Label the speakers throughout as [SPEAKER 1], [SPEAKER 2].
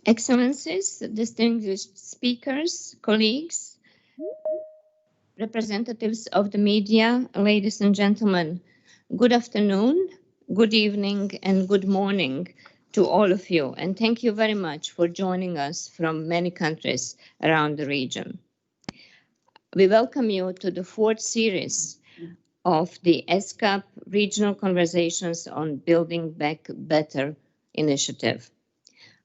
[SPEAKER 1] Excellencies, distinguished speakers, colleagues, representatives of the media, ladies and gentlemen, good afternoon, good evening, and good morning to all of you. And thank you very much for joining us from many countries around the region. We welcome you to the fourth series of the ESCAP Regional Conversations on Building Back Better initiative.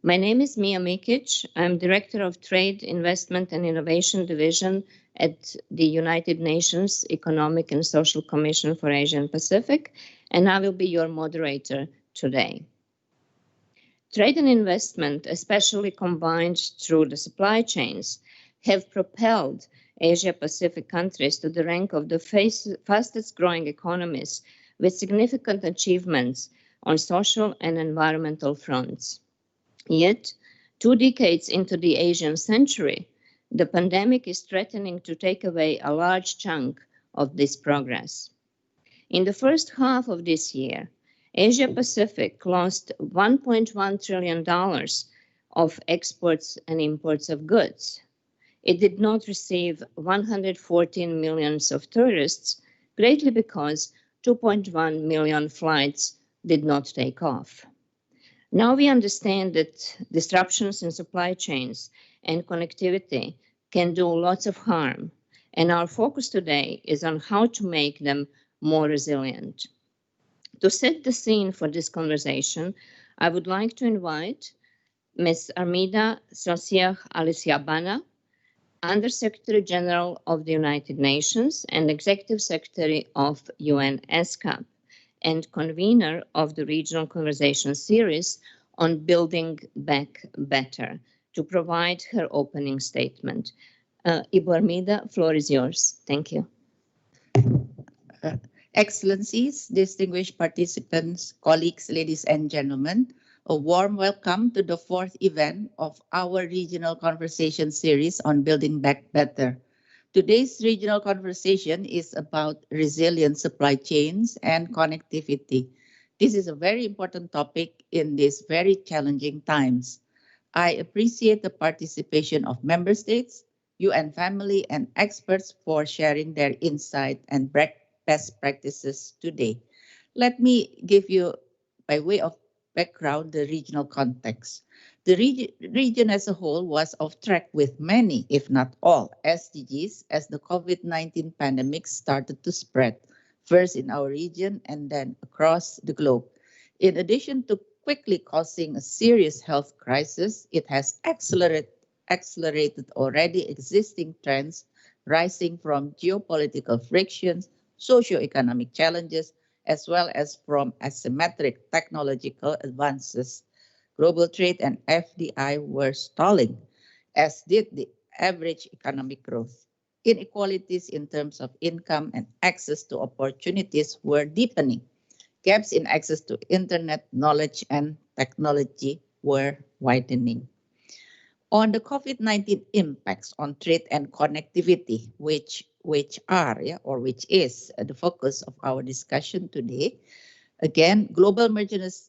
[SPEAKER 1] My name is Mia Mikic. I'm Director of Trade, Investment and Innovation Division at the United Nations Economic and Social Commission for Asia and Pacific, and I will be your moderator today. Trade and investment, especially combined through the supply chains, have propelled Asia-Pacific countries to the rank of the fastest growing economies with significant achievements on social and environmental fronts. Yet, 2 decades into the Asian century, the pandemic is threatening to take away a large chunk of this progress. In the first half of this year, Asia-Pacific lost $1.1 trillion of exports and imports of goods. It did not receive 114 million of tourists, greatly because 2.1 million flights did not take off. Now we understand that disruptions in supply chains and connectivity can do lots of harm, and our focus today is on how to make them more resilient. To set the scene for this conversation, I would like to invite Ms. Armida Sosiah Aliciabana, Under-Secretary General of the United Nations and Executive Secretary of UN ESCAP, and convener of the Regional Conversation Series on Building Back Better, to provide her opening statement. Ibu Armida, floor is yours. Thank you.
[SPEAKER 2] Excellencies, distinguished participants, colleagues, ladies and gentlemen, a warm welcome to the fourth event of our Regional Conversation Series on Building Back Better. Today's regional conversation is about resilient supply chains and connectivity. This is a very important topic in these very challenging times. I appreciate the participation of member states, UN family, and experts for sharing their insight and best practices today. Let me give you, by way of background, the regional context. The region as a whole was off track with many, if not all, SDGs as the COVID-19 pandemic started to spread, first in our region and then across the globe. In addition to quickly causing a serious health crisis, it has accelerated already existing trends rising from geopolitical frictions, socio-economic challenges, as well as from asymmetric technological advances. Global trade and FDI were stalling, as did the average economic growth. Inequalities in terms of income and access to opportunities were deepening. Gaps in access to internet, knowledge, and technology were widening. On the COVID-19 impacts on trade and connectivity, which is the focus of our discussion today, again, global merchandise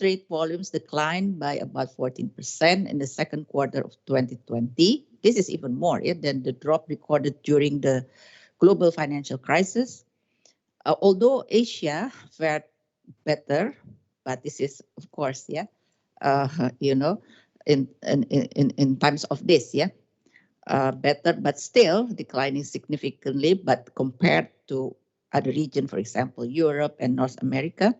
[SPEAKER 2] trade volumes declined by about 14% in the second quarter of 2020. This is even more than the drop recorded during the global financial crisis. Although Asia fared better, but this is, of course, in times of this, better, but still declining significantly. But compared to other regions, for example, Europe and North America,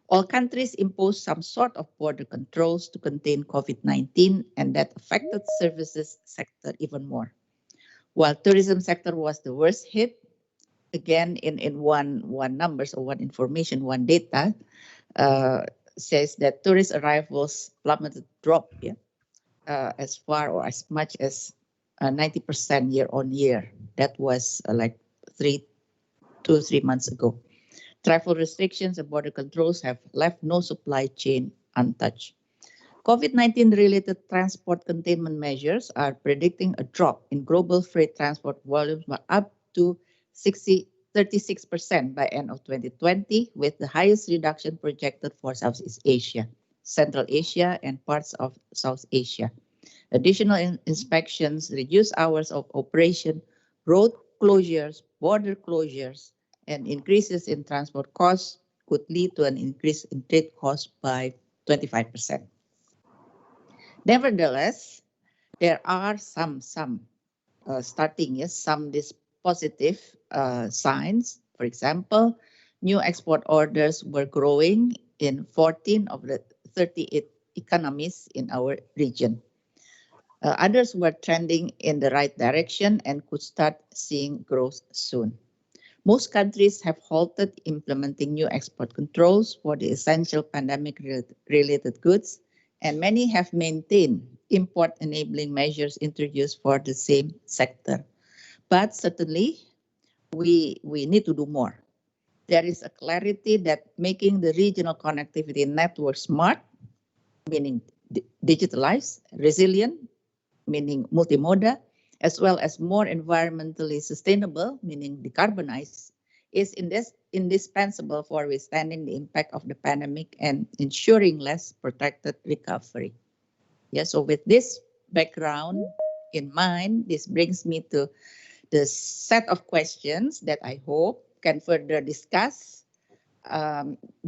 [SPEAKER 2] all countries imposed some sort of border controls to contain COVID-19, and that affected services sector even more. While tourism sector was the worst hit, again, in one numbers or one information, one data says that tourist arrivals plummeted, dropped as far or as much as 90% year on year. That was like 2 or 3 months ago. Travel restrictions and border controls have left no supply chain untouched. COVID-19 related transport containment measures are predicting a drop in global freight transport volumes by up to 36% by end of 2020, with the highest reduction projected for Southeast Asia. Central Asia, and parts of South Asia. Additional inspections, reduced hours of operation, road closures, border closures, and increases in transport costs could lead to an increase in trade costs by 25%. Nevertheless, there are some positive signs. For example, new export orders were growing in 14 of the 38 economies in our region. Others were trending in the right direction and could start seeing growth soon. Most countries have halted implementing new export controls for the essential pandemic-related goods, and many have maintained import-enabling measures introduced for the same sector. But certainly, we need to do more. There is a clarity that making the regional connectivity network smart, meaning digitalized, resilient, meaning multimodal, as well as more environmentally sustainable, meaning decarbonized, is indispensable for withstanding the impact of the pandemic and ensuring less protected recovery. Yeah, so with this background in mind, this brings me to the set of questions that I hope can further discuss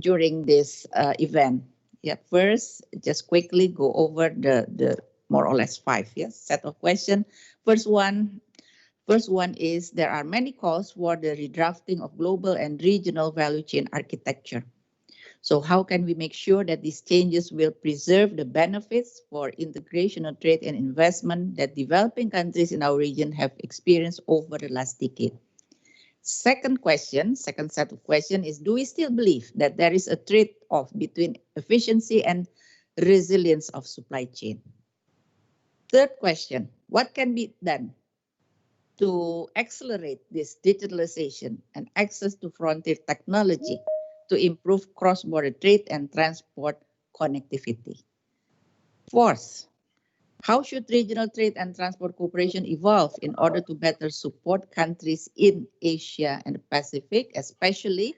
[SPEAKER 2] during this event. Yeah, first, just quickly go over the more or less five set of questions. First one is there are many calls for the redrafting of global and regional value chain architecture. So how can we make sure that these changes will preserve the benefits for integration of trade and investment that developing countries in our region have experienced over the last decade? Second set of questions is, do we still believe that there is a trade-off between efficiency and resilience of supply chain? Third question, what can be done to accelerate this digitalization and access to frontier technology to improve cross-border trade and transport connectivity? Fourth, how should regional trade and transport cooperation evolve in order to better support countries in Asia and the Pacific, especially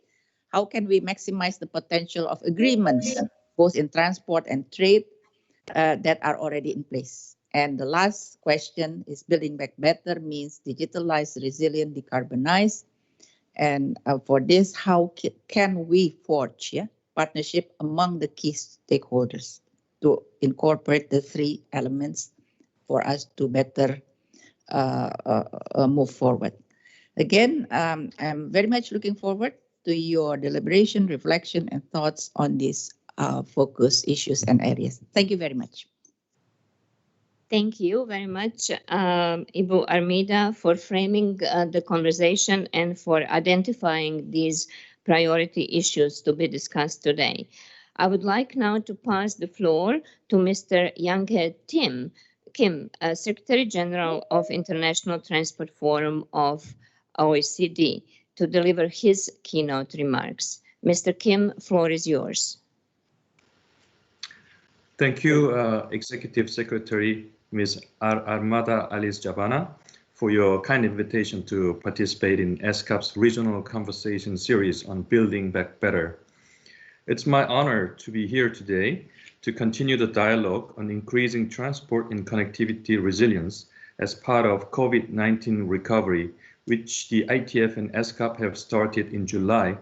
[SPEAKER 2] how can we maximize the potential of agreements, both in transport and trade, that are already in place? And the last question is building back better means digitalized, resilient, decarbonized. And for this, how can we forge partnership among the key stakeholders to incorporate the three elements for us to better move forward? Again, I'm very much looking forward to your deliberation, reflection, and thoughts on these focus issues and areas. Thank you very much.
[SPEAKER 1] Thank you very much, Ibu Armida, for framing the conversation and for identifying these priority issues to be discussed today. I would like now to pass the floor to Mr. Yang Kim, Secretary General of International Transport Forum of OECD, to deliver his keynote remarks. Mr. Kim, floor is yours.
[SPEAKER 3] Thank you, Executive Secretary Ms. Armada Alice Jabana, for your kind invitation to participate in ESCAP's regional conversation series on Building Back Better. It's my honor to be here today to continue the dialogue on increasing transport and connectivity resilience as part of COVID-19 recovery, which the ITF and ESCAP have started in July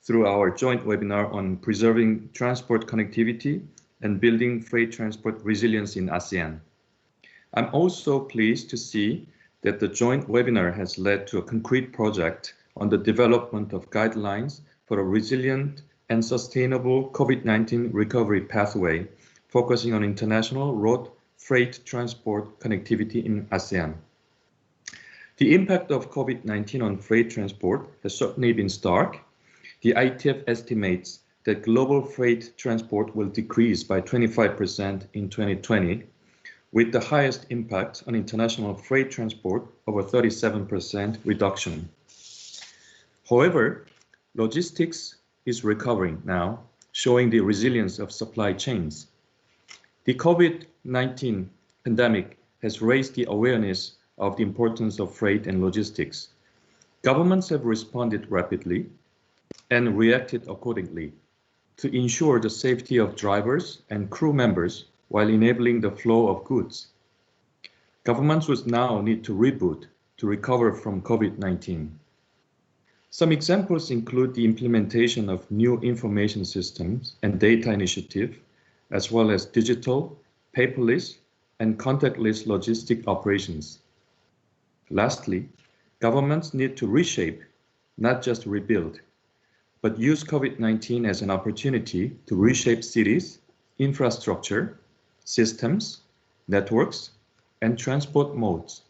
[SPEAKER 3] through our joint webinar on preserving transport connectivity and building freight transport resilience in ASEAN. I'm also pleased to see that the joint webinar has led to a concrete project on the development of guidelines for a resilient and sustainable COVID-19 recovery pathway, focusing on international road freight transport connectivity in ASEAN. The impact of COVID-19 on freight transport has certainly been stark. The ITF estimates that global freight transport will decrease by 25% in 2020, with the highest impact on international freight transport of a 37% reduction. However, logistics is recovering now, showing the resilience of supply chains. The COVID-19 pandemic has raised the awareness of the importance of freight and logistics. Governments have responded rapidly and reacted accordingly. to ensure the safety of drivers and crew members while enabling the flow of goods. Governments would now need to reboot to recover from COVID-19. Some examples include the implementation of new information systems and data initiative, as well as digital, paperless, and contactless logistic operations. Lastly, governments need to reshape, not just rebuild, but use COVID-19 as an opportunity to reshape cities, infrastructure, systems, networks, and transport modes.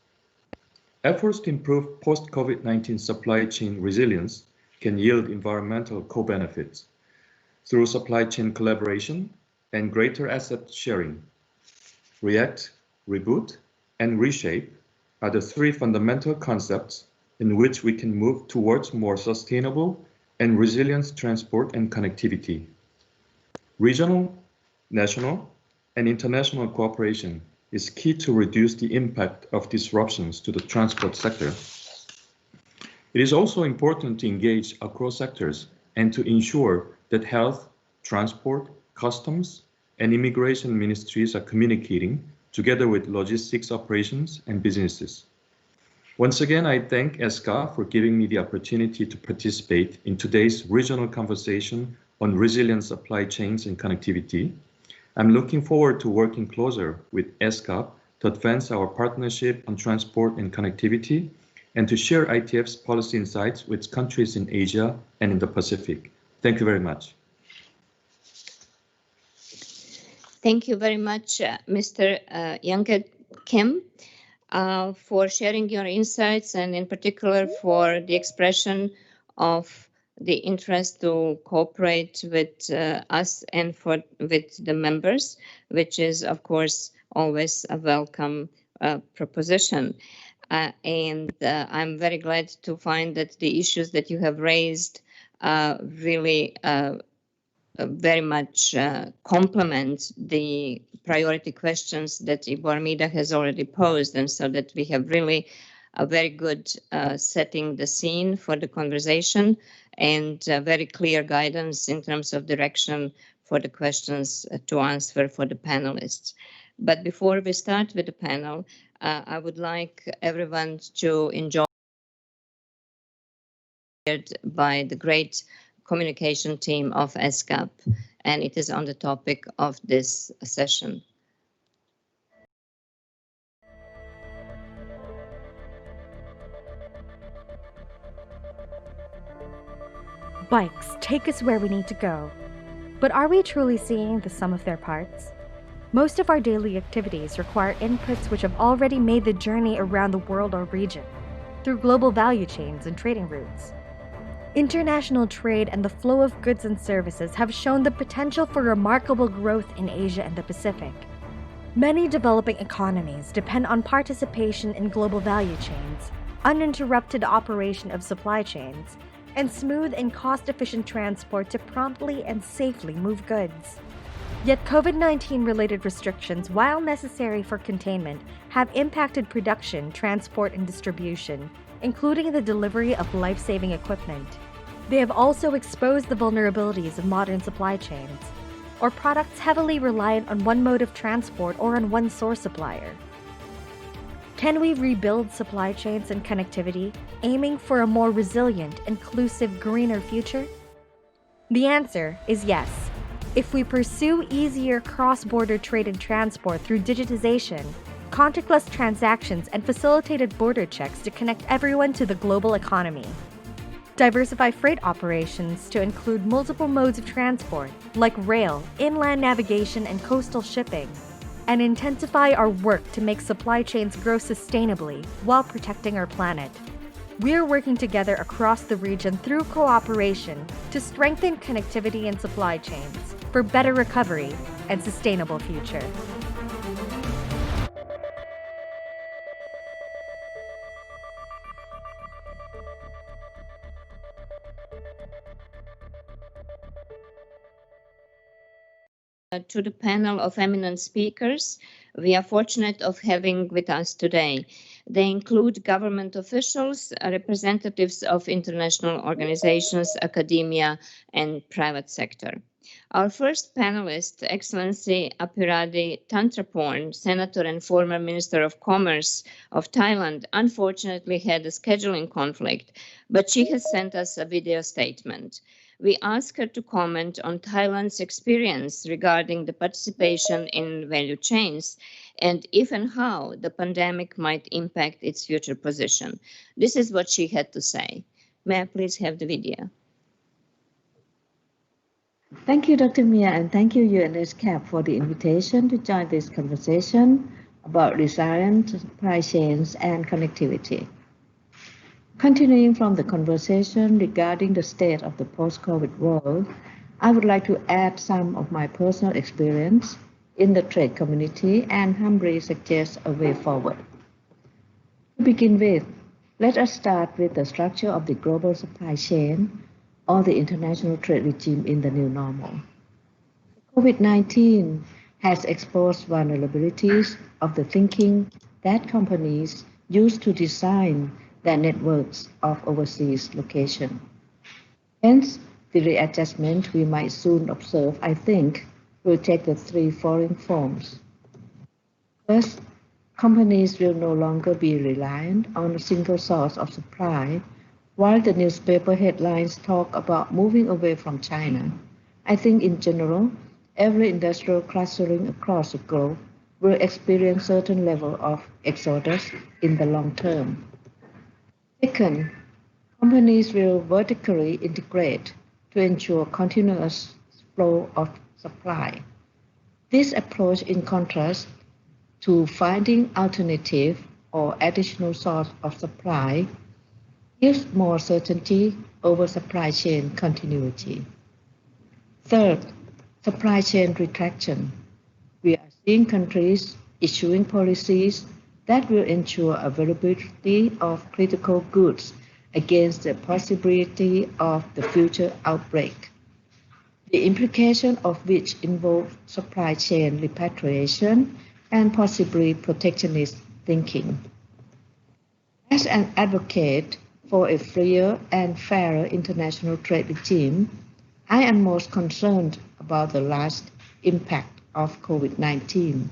[SPEAKER 3] Efforts to improve post-COVID-19 supply chain resilience can yield environmental co-benefits through supply chain collaboration and greater asset sharing. React, reboot, and reshape are the three fundamental concepts in which we can move towards more sustainable and resilient transport and connectivity. Regional, national, and international cooperation is key to reduce the impact of disruptions to the transport sector. It is also important to engage across sectors and to ensure that health, transport, customs, and immigration ministries are communicating together with logistics operations and businesses. Once again, I thank ESCA for giving me the opportunity to participate in today's regional conversation on resilient supply chains and connectivity. I'm looking forward to working closer with ESCA to advance our partnership on transport and connectivity and to share ITF's policy insights with countries in Asia and in the Pacific. Thank you very much.
[SPEAKER 1] Thank you very much, Mr. Youngkit Kim, for sharing your insights and in particular for the expression of the interest to cooperate with us and with the members, which is, of course, always a welcome proposition. And I'm very glad to find that the issues that you have raised really very much complement the priority questions that Ivo Armida has already posed, and so that we have really a very good setting the scene for the conversation and very clear guidance in terms of direction for the questions to answer for the panelists. But before we start with the panel, I would like everyone to enjoy by the great communication team of ESCAP, and it is on the topic of this session.
[SPEAKER 4] Bikes take us where we need to go. But are we truly seeing the sum of their parts? Most of our daily activities require inputs which have already made the journey around the world or region, through global value chains and trading routes. International trade and the flow of goods and services have shown the potential for remarkable growth in Asia and the Pacific. Many developing economies depend on participation in global value chains, uninterrupted operation of supply chains, and smooth and cost-efficient transport to promptly and safely move goods. Yet COVID-19 related restrictions, while necessary for containment, have impacted production, transport, and distribution, including the delivery of life-saving equipment. They have also exposed the vulnerabilities of modern supply chains, or products heavily reliant on one mode of transport or on one source supplier. Can we rebuild supply chains and connectivity, aiming for a more resilient, inclusive, greener future? The answer is yes. If we pursue easier cross-border trade and transport through digitization, contactless transactions, and facilitated border checks to connect everyone to the global economy. Diversify freight operations to include multiple modes of transport, like rail, inland navigation, and coastal shipping, and intensify our work to make supply chains grow sustainably while protecting our planet. We are working together across the region through cooperation to strengthen connectivity and supply chains for better recovery and sustainable future.
[SPEAKER 1] To the panel of eminent speakers we are fortunate of having with us today. They include government officials, representatives of international organizations, academia, and private sector. Our first panelist, Excellency Apuradi Tantraporn, Senator and former Minister of Commerce of Thailand, unfortunately had a scheduling conflict, but she has sent us a video statement. We ask her to comment on Thailand's experience regarding the participation in value chains and if and how the pandemic might impact its future position. This is what she had to say. May I please have the video?
[SPEAKER 5] Thank you, Dr. Mia, and thank you, UNSCAP, for the invitation to join this conversation about resilient supply chains and connectivity. Continuing from the conversation regarding the state of the post-COVID world, I would like to add some of my personal experience in the trade community and humbly suggest a way forward. To begin with, let us start with the structure of the global supply chain or the international trade regime in the new normal. COVID-19 has exposed vulnerabilities of the thinking that companies use to design their networks of overseas location. Hence, the readjustment we might soon observe, I think, will take the three following forms. First, companies will no longer be reliant on a single source of supply. While the newspaper headlines talk about moving away from China, I think in general, every industrial clustering across the globe will experience certain level of exodus in the long term. Second, companies will vertically integrate to ensure continuous flow of supply. This approach, in contrast to finding alternative or additional source of supply, gives more certainty over supply chain continuity. Third, supply chain retraction. We are seeing countries issuing policies that will ensure availability of critical goods against the possibility of the future outbreak, the implication of which involve supply chain repatriation and possibly protectionist thinking. As an advocate for a freer and fairer international trade regime, I am most concerned about the last impact of COVID-19.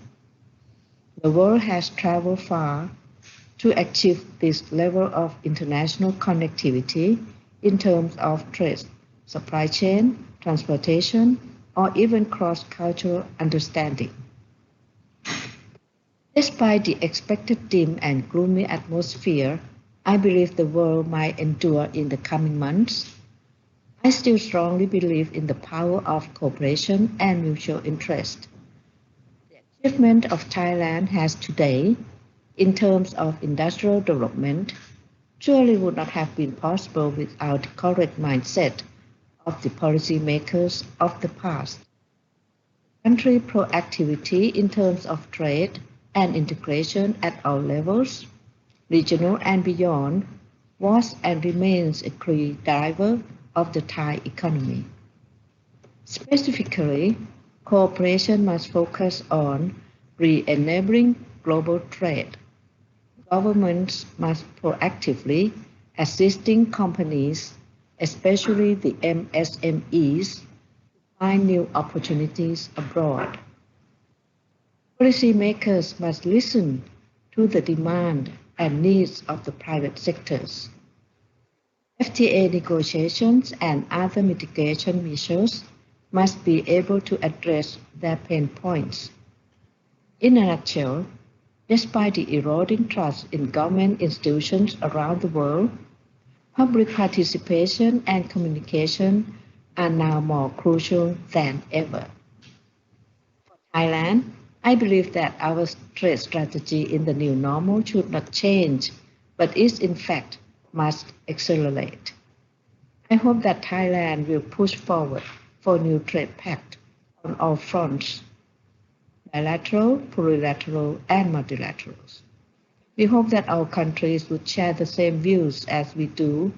[SPEAKER 5] The world has traveled far to achieve this level of international connectivity in terms of trade, supply chain, transportation, or even cross-cultural understanding. Despite the expected dim and gloomy atmosphere I believe the world might endure in the coming months, I still strongly believe in the power of cooperation and mutual interest. The achievement of Thailand has today, in terms of industrial development, surely would not have been possible without the correct mindset of the policymakers of the past. Country proactivity in terms of trade and integration at all levels, regional and beyond, was and remains a key driver of the Thai economy. Specifically, cooperation must focus on re-enabling global trade. Governments must proactively assisting companies, especially the MSMEs, to find new opportunities abroad. Policymakers must listen to the demand and needs of the private sectors. FTA negotiations and other mitigation measures must be able to address their pain points. In a nutshell, despite the eroding trust in government institutions around the world, public participation and communication are now more crucial than ever. For Thailand, I believe that our trade strategy in the new normal should not change, but is in fact must accelerate. I hope that Thailand will push forward for new trade pact on all fronts, bilateral, plurilateral, and multilaterals. We hope that our countries would share the same views as we do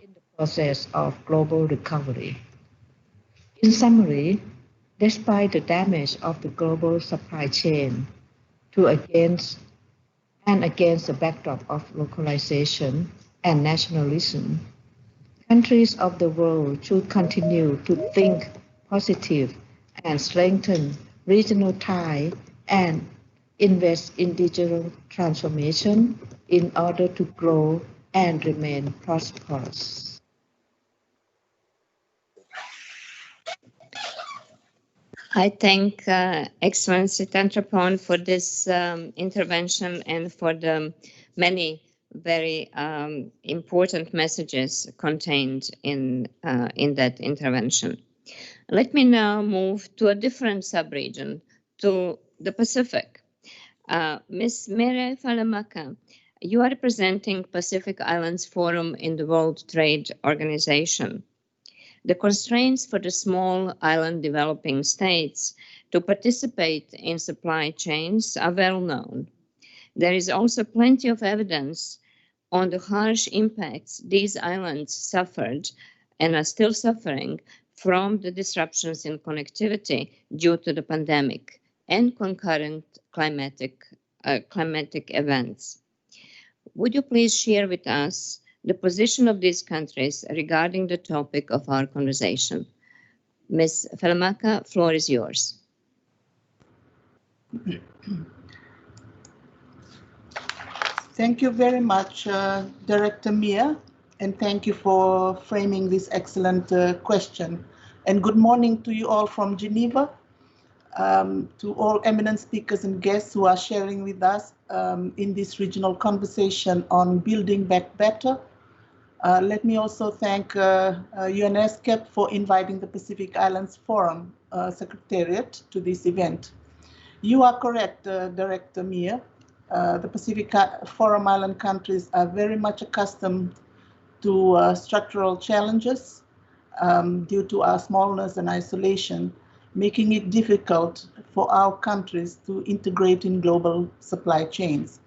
[SPEAKER 5] in the process of global recovery. In summary, despite the damage of the global supply chain against the backdrop of localization and nationalism, countries of the world should continue to think positive and strengthen regional ties and invest in digital transformation in order to grow and remain prosperous.
[SPEAKER 1] I thank Excellency Tantrapon for this intervention and for the many very important messages contained in that intervention. Let me now move to a different sub-region, to the Pacific. Ms. Mere Falemaka, you are representing Pacific Islands Forum in the World Trade Organization. The constraints for the small island developing states to participate in supply chains are well known. There is also plenty of evidence on the harsh impacts these islands suffered and are still suffering from the disruptions in connectivity due to the pandemic and concurrent climatic events. Would you please share with us the position of these countries regarding the topic of our conversation? Ms. Falemaka, floor is yours.
[SPEAKER 6] Thank you very much, Director Mia, and thank you for framing this excellent question. And good morning to you all from Geneva, to all eminent speakers and guests who are sharing with us in this regional conversation on building back better. Let me also thank UNESCAP for inviting the Pacific Islands Forum Secretariat to this event. You are correct, Director Mia. The Pacific Forum Island countries are very much accustomed to structural challenges due to our smallness and isolation, making it difficult for our countries to integrate in global supply chains.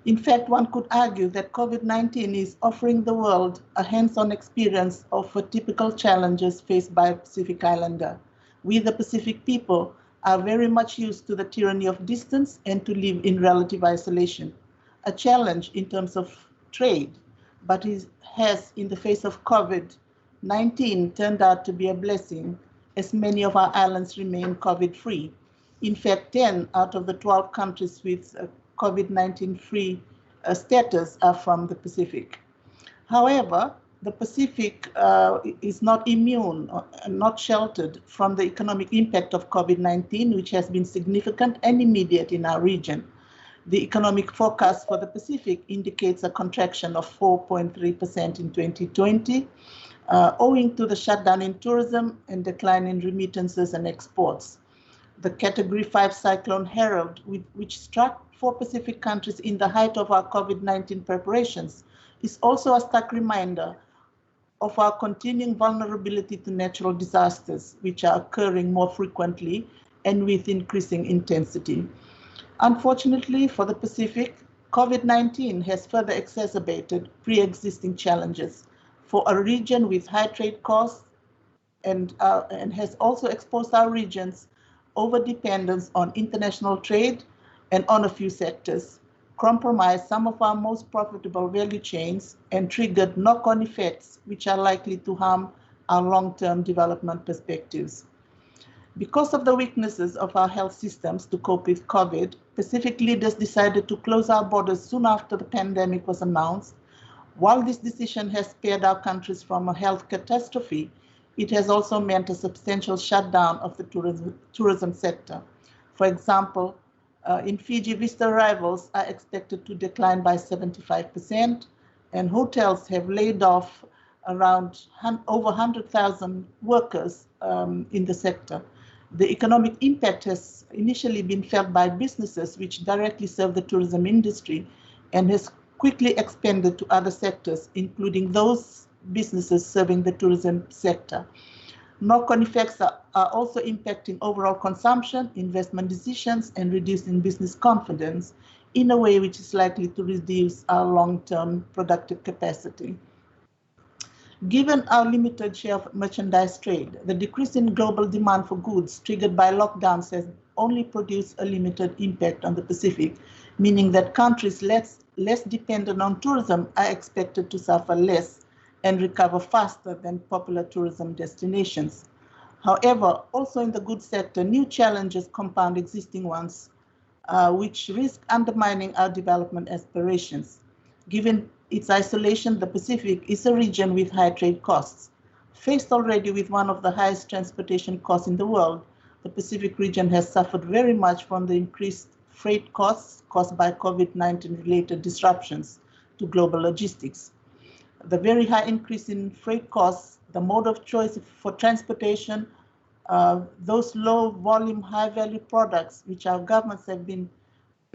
[SPEAKER 6] In fact, one could argue that COVID-19 is offering the world a hands-on experience of typical challenges faced by a Pacific Islander. We, the Pacific people, are very much used to the tyranny of distance and to live in relative isolation. A challenge in terms of trade, but it has, in the face of COVID-19, turned out to be a blessing, as many of our islands remain COVID-free. In fact, 10 out of the 12 countries with COVID-19 free status are from the Pacific. However, the Pacific is not immune, not sheltered from the economic impact of COVID-19, which has been significant and immediate in our region. The economic forecast for the Pacific indicates a contraction of 4.3% in 2020, owing to the shutdown in tourism and decline in remittances and exports. The Category 5 cyclone Harold, which struck 4 Pacific countries in the height of our COVID-19 preparations, is also a stark reminder of our continuing vulnerability to natural disasters, which are occurring more frequently and with increasing intensity. Unfortunately for the Pacific, COVID-19 has further exacerbated pre-existing challenges for a region with high trade costs and has also exposed our region's over-dependence on international trade and on a few sectors, compromised some of our most profitable value chains, and triggered knock-on effects which are likely to harm our long-term development perspectives. Because of the weaknesses of our health systems to cope with COVID, Pacific leaders decided to close our borders soon after the pandemic was announced. While this decision has spared our countries from a health catastrophe, it has also meant a substantial shutdown of the tourism sector. For example, in Fiji, visitor arrivals are expected to decline by 75%, and hotels have laid off around over 100,000 workers in the sector. The economic impact has initially been felt by businesses which directly serve the tourism industry and has quickly expanded to other sectors, including those businesses serving the tourism sector. Knock-on effects are also impacting overall consumption, investment decisions, and reducing business confidence in a way which is likely to reduce our long-term productive capacity. Given our limited share of merchandise trade, the decrease in global demand for goods triggered by lockdowns has only produced a limited impact on the Pacific, meaning that countries less dependent on tourism are expected to suffer less and recover faster than popular tourism destinations. However, also in the goods sector, new challenges compound existing ones, which risk undermining our development aspirations. Given its isolation, the Pacific is a region with high trade costs. Faced already with one of the highest transportation costs in the world, the Pacific region has suffered very much from the increased freight costs caused by COVID-19 related disruptions to global logistics. The very high increase in freight costs, the mode of choice for transportation, those low volume, high value products which our governments have been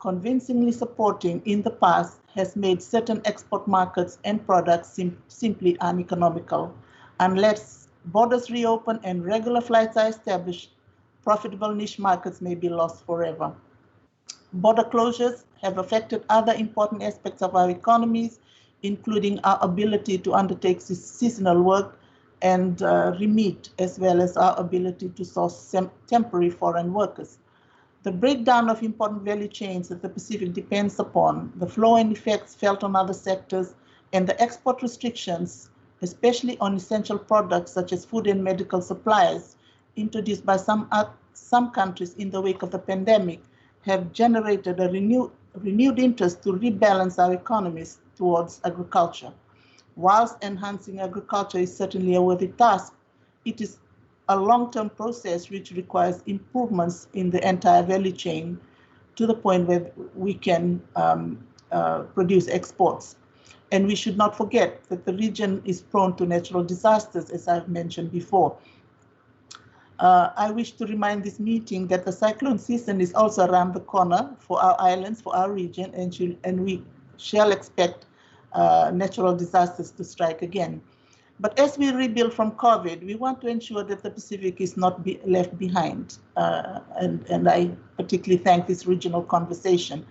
[SPEAKER 6] convincingly supporting in the past has made certain export markets and products simply uneconomical. Unless borders reopen and regular flights are established, profitable niche markets may be lost forever. Border closures have affected other important aspects of our economies, including our ability to undertake seasonal work and remit, as well as our ability to source temporary foreign workers. The breakdown of important value chains that the Pacific depends upon, the flow-on effects felt on other sectors, and the export restrictions, especially on essential products such as food and medical supplies, introduced by some countries in the wake of the pandemic, have generated a renewed interest to rebalance our economies towards agriculture. Whilst enhancing agriculture is certainly a worthy task, it is a long-term process which requires improvements in the entire value chain to the point where we can produce exports. And we should not forget that the region is prone to natural disasters, as I've mentioned before. I wish to remind this meeting that the cyclone season is also around the corner for our islands, for our region, and we shall expect natural disasters to strike again. But as we rebuild from COVID, we want to ensure that the Pacific is not left behind. And I particularly thank this regional conversation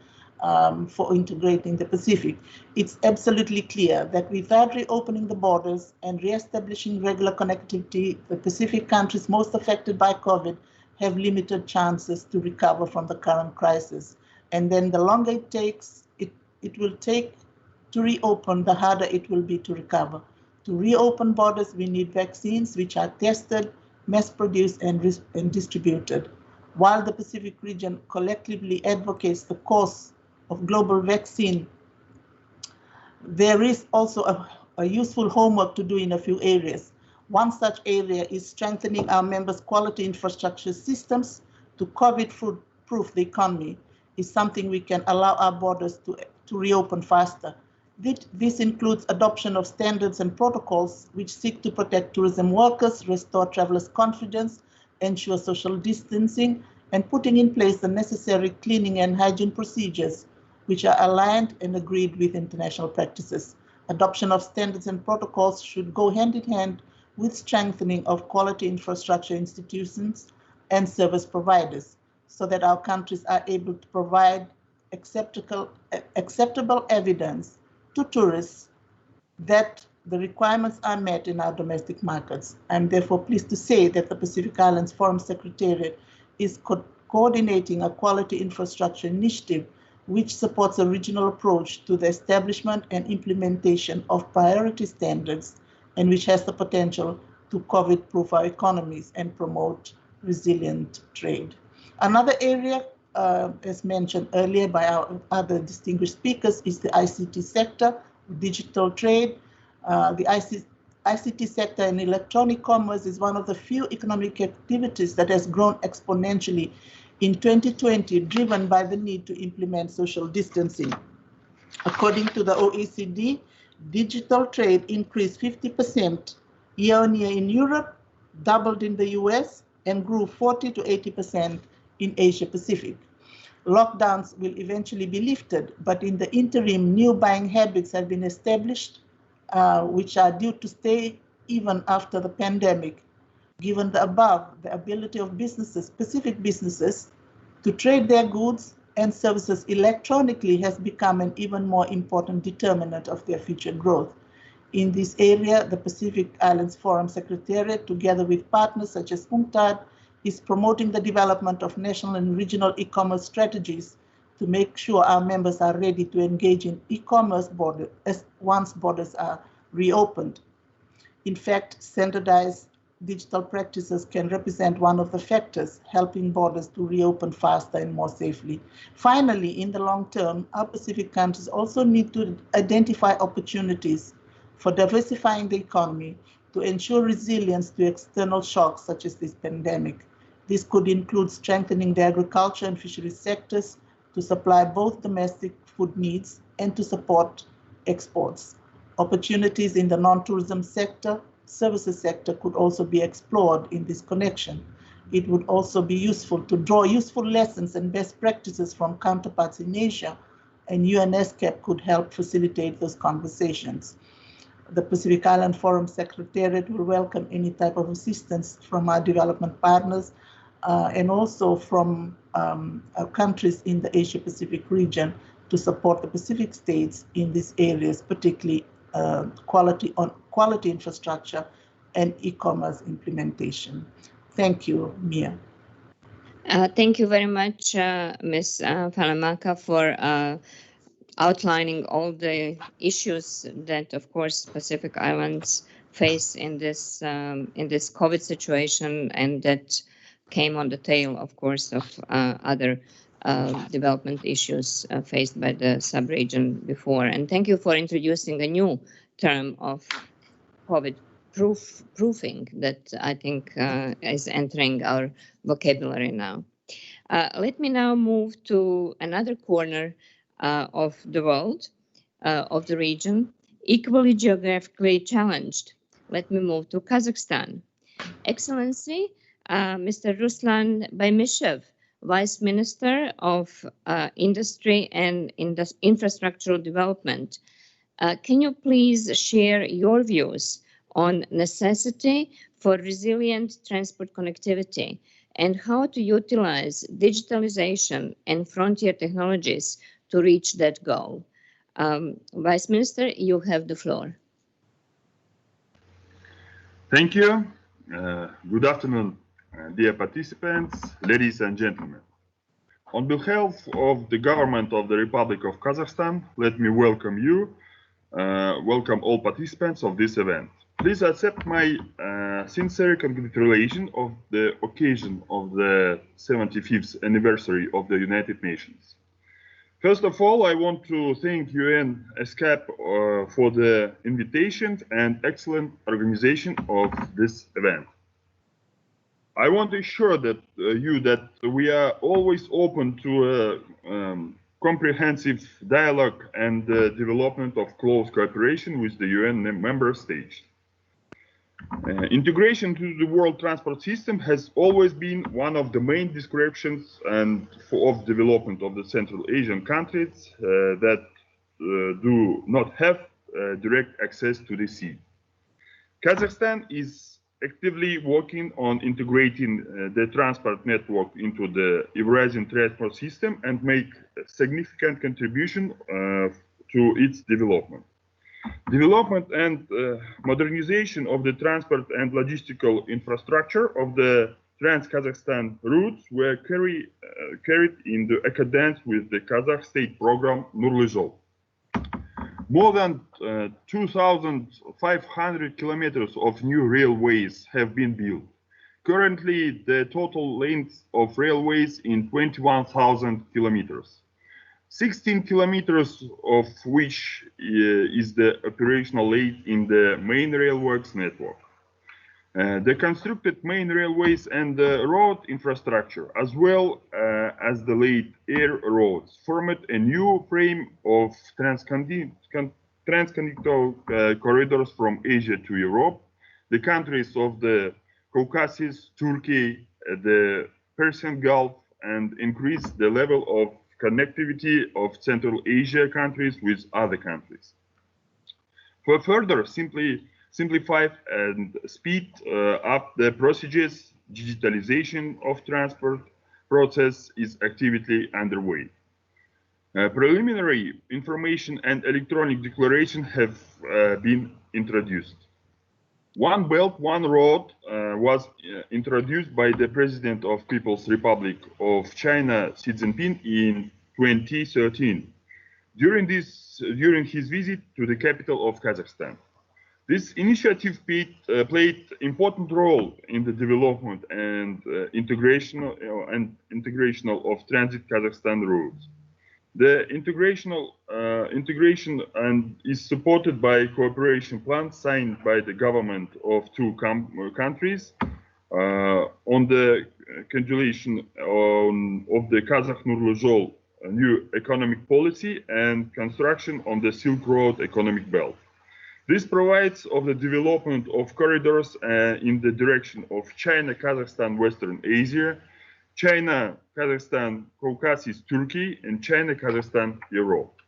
[SPEAKER 6] for integrating the Pacific. It's absolutely clear that without reopening the borders and reestablishing regular connectivity, the Pacific countries most affected by COVID have limited chances to recover from the current crisis. And then the longer it takes, it will take to reopen, the harder it will be to recover. To reopen borders, we need vaccines which are tested, mass-produced, and distributed. While the Pacific region collectively advocates the cause of global vaccine, there is also a useful homework to do in a few areas. One such area is strengthening our members' quality infrastructure systems to COVID-proof the economy. Is something we can allow our borders to reopen faster. This includes adoption of standards and protocols which seek to protect tourism workers, restore travelers' confidence, ensure social distancing, and putting in place the necessary cleaning and hygiene procedures which are aligned and agreed with international practices. Adoption of standards and protocols should go hand in hand with strengthening of quality infrastructure institutions and service providers so that our countries are able to provide acceptable evidence to tourists that the requirements are met in our domestic markets. I'm therefore pleased to say that the Pacific Islands Forum Secretariat is coordinating a quality infrastructure initiative which supports a regional approach to the establishment and implementation of priority standards and which has the potential to COVID-proof our economies and promote resilient trade. Another area, as mentioned earlier by our other distinguished speakers, is the ICT sector, digital trade. The ICT sector and electronic commerce is one of the few economic activities that has grown exponentially in 2020, driven by the need to implement social distancing. According to the OECD, digital trade increased 50% year-on-year in Europe, doubled in the US, and grew 40 to 80% in Asia Pacific. Lockdowns will eventually be lifted, but in the interim, new buying habits have been established, which are due to stay even after the pandemic. Given the above, the ability of businesses, specific businesses, to trade their goods and services electronically has become an even more important determinant of their future growth. In this area, the Pacific Islands Forum Secretariat, together with partners such as UNCTAD, is promoting the development of national and regional e-commerce strategies to make sure our members are ready to engage in e-commerce once borders are reopened. In fact, standardized digital practices can represent one of the factors helping borders to reopen faster and more safely. Finally, in the long term, our Pacific countries also need to identify opportunities for diversifying the economy to ensure resilience to external shocks such as this pandemic. This could include strengthening the agriculture and fisheries sectors to supply both domestic food needs and to support exports. Opportunities in the non-tourism sector, services sector could also be explored in this connection. It would also be useful to draw useful lessons and best practices from counterparts in Asia, and UNESCAP could help facilitate those conversations. The Pacific Island Forum Secretariat will welcome any type of assistance from our development partners and also from our countries in the Asia-Pacific region to support the Pacific states in these areas, particularly quality infrastructure and e-commerce implementation. Thank you, Mia.
[SPEAKER 1] Thank you very much, Ms. Falamaka, for outlining all the issues that, of course, Pacific Islands face in this COVID situation, and that came on the tail, of course, of other development issues faced by the sub-region before. And thank you for introducing a new term of COVID proofing that I think is entering our vocabulary now. Let me now move to another corner of the world, of the region, equally geographically challenged. Let me move to Kazakhstan. Excellency, Mr. Ruslan Baymishev, Vice Minister of Industry and Infrastructural Development. Can you please share your views on necessity for resilient transport connectivity and how to utilize digitalization and frontier technologies to reach that goal? Vice Minister, you have the floor.
[SPEAKER 7] Thank you. Good afternoon, dear participants, ladies and gentlemen. On behalf of the government of the Republic of Kazakhstan, let me welcome you, welcome all participants of this event. Please accept my sincere congratulations of the occasion of the 75th anniversary of the United Nations. First of all, I want to thank UNESCAP for the invitation and excellent organization of this event. I want to assure that we are always open to a comprehensive dialogue and development of close cooperation with the UN member states. Integration to the world transport system has always been one of the main descriptions of development of the Central Asian countries that do not have direct access to the sea. Kazakhstan is actively working on integrating the transport network into the Eurasian transport system and make a significant contribution to its development. Development and modernization of the transport and logistical infrastructure of the Trans-Kazakhstan routes were carried in the accordance with the Kazakh state program Nurly Zol. More than 2,500 kilometers of new railways have been built. Currently, the total length of railways is 21,000 kilometers. 16 kilometers of which is the operational lane in the main railworks network. The constructed main railways and the road infrastructure, as well as the late air roads, formed a new frame of transcontinental corridors from Asia to Europe, the countries of the Caucasus, Turkey, the Persian Gulf, and increase the level of connectivity of Central Asia countries with other countries. For further simplify and speed up the procedures, digitalization of transport process is actively underway. Preliminary information and electronic declaration have been introduced. One Belt, One Road was introduced by the President of People's Republic of China, Xi Jinping, in 2013, during his visit to the capital of Kazakhstan. This initiative played important role in the development and integration of transit Kazakhstan routes. The integration is supported by cooperation plans signed by the government of two countries on the continuation of the Kazakh Nurly Zhol new economic policy and construction on the Silk Road economic belt. This provides of the development of corridors in the direction of China, Kazakhstan, Western Asia, China, Kazakhstan, Caucasus, Turkey, and China, Kazakhstan, Europe.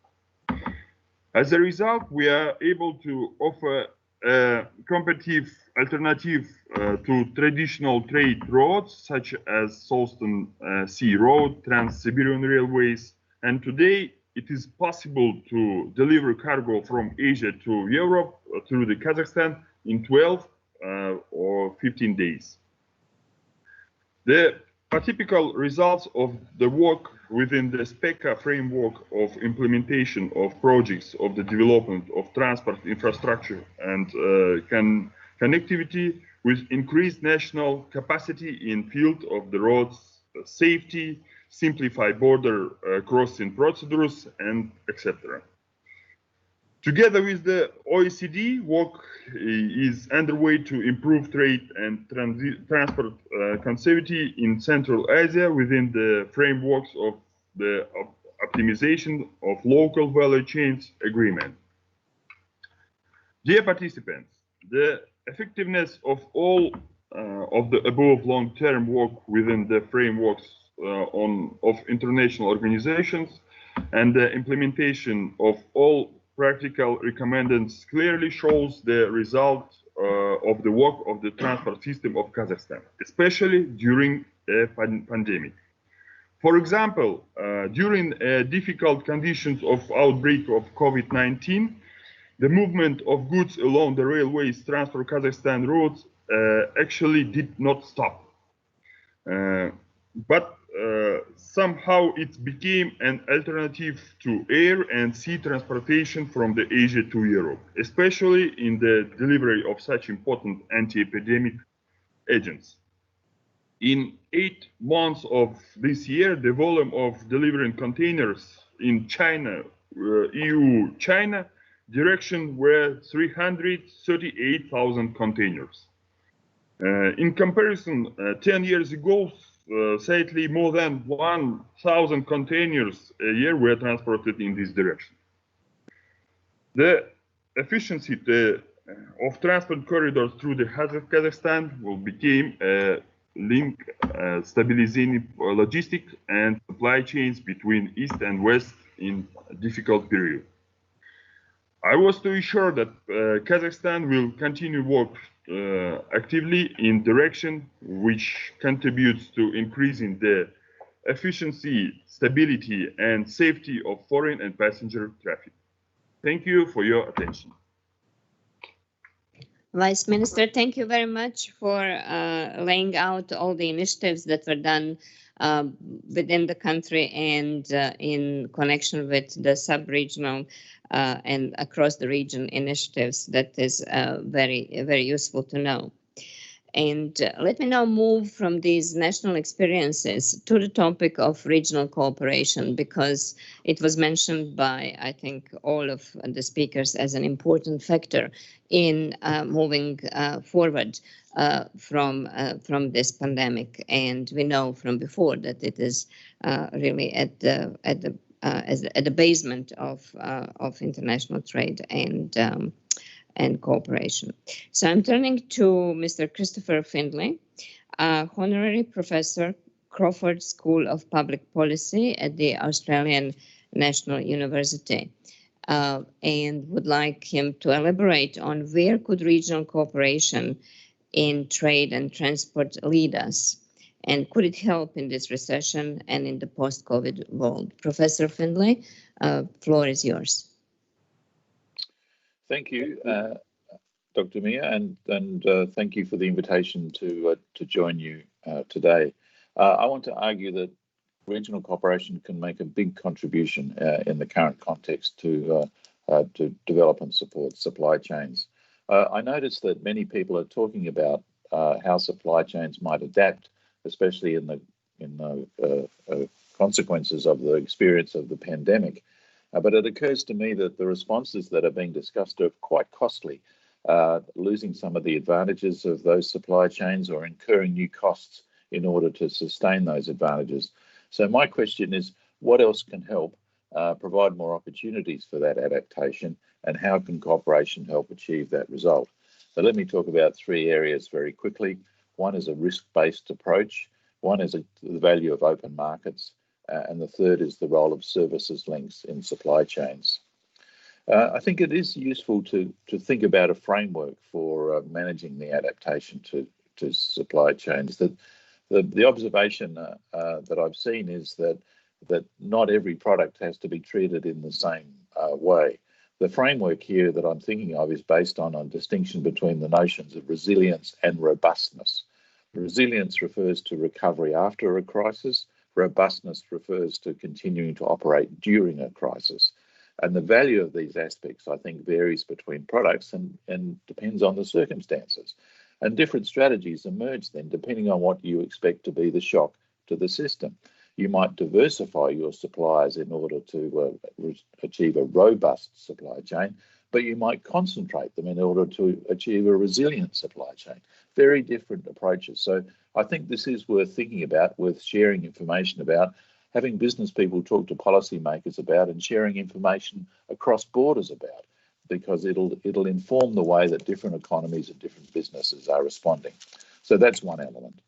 [SPEAKER 7] As a result, we are able to offer a competitive alternative to traditional trade roads such as Southern Sea Road, Trans-Siberian Railways, and today it is possible to deliver cargo from Asia to Europe through the Kazakhstan in 12 or 15 days. The typical results of the work within the SPECA framework of implementation of projects of the development of transport infrastructure and connectivity with increased national capacity in field of the roads safety, simplify border crossing procedures, and etc. Together with the OECD, work is underway to improve trade and transport connectivity in Central Asia within the frameworks of the optimization of local value chains agreement. Dear participants, the effectiveness of all of the above long-term work within the frameworks of international organizations and the implementation of all practical recommendations clearly shows the result of the work of the transport system of Kazakhstan, especially during a pandemic. For example, during difficult conditions of outbreak of COVID-19, the movement of goods along the railways transport Kazakhstan roads actually did not stop. But somehow it became an alternative to air and sea transportation from the Asia to Europe, especially in the delivery of such important anti-epidemic agents. In 8 months of this year, the volume of delivering containers in China, EU-China direction were 338,000 containers. In comparison, 10 years ago, sadly, more than 1,000 containers a year were transported in this direction. The efficiency of transport corridors through the Kazakhstan will become a link stabilizing logistics and supply chains between East and West in a difficult period. I was to ensure that Kazakhstan will continue work actively in direction which contributes to increasing the efficiency, stability, and safety of foreign and passenger traffic. Thank you for your attention.
[SPEAKER 1] Vice Minister, thank you very much for laying out all the initiatives that were done within the country and in connection with the sub-regional and across the region initiatives. That is very, very useful to know. And let me now move from these national experiences to the topic of regional cooperation, because it was mentioned by, I think, all of the speakers as an important factor in moving forward from this pandemic. And we know from before that it is really at the basement of international trade and cooperation. So I'm turning to Mr. Christopher Findlay, Honorary Professor, Crawford School of Public Policy at the Australian National University, and would like him to elaborate on where could regional cooperation in trade and transport lead us, and could it help in this recession and in the post-COVID world. Professor Findlay, floor is yours.
[SPEAKER 8] Thank you, Dr. Mia, and thank you for the invitation to join you today. I want to argue that regional cooperation can make a big contribution in the current context to develop and support supply chains. I noticed that many people are talking about how supply chains might adapt, especially in the consequences of the experience of the pandemic. But it occurs to me that the responses that are being discussed are quite costly, losing some of the advantages of those supply chains or incurring new costs in order to sustain those advantages. So my question is, what else can help provide more opportunities for that adaptation, and how can cooperation help achieve that result? So let me talk about three areas very quickly. One is a risk-based approach, one is the value of open markets, and the third is the role of services links in supply chains. I think it is useful to think about a framework for managing the adaptation to supply chains. That the observation that I've seen is that not every product has to be treated in the same way. The framework here that I'm thinking of is based on a distinction between the notions of resilience and robustness. Resilience refers to recovery after a crisis. Robustness refers to continuing to operate during a crisis. And the value of these aspects, I think, varies between products and depends on the circumstances. And different strategies emerge then, depending on what you expect to be the shock to the system. You might diversify your suppliers in order to achieve a robust supply chain, but you might concentrate them in order to achieve a resilient supply chain. Very different approaches. So I think this is worth thinking about, worth sharing information about, having business people talk to policymakers about, and sharing information across borders about, because it'll inform the way that different economies and different businesses are responding. So that's one element.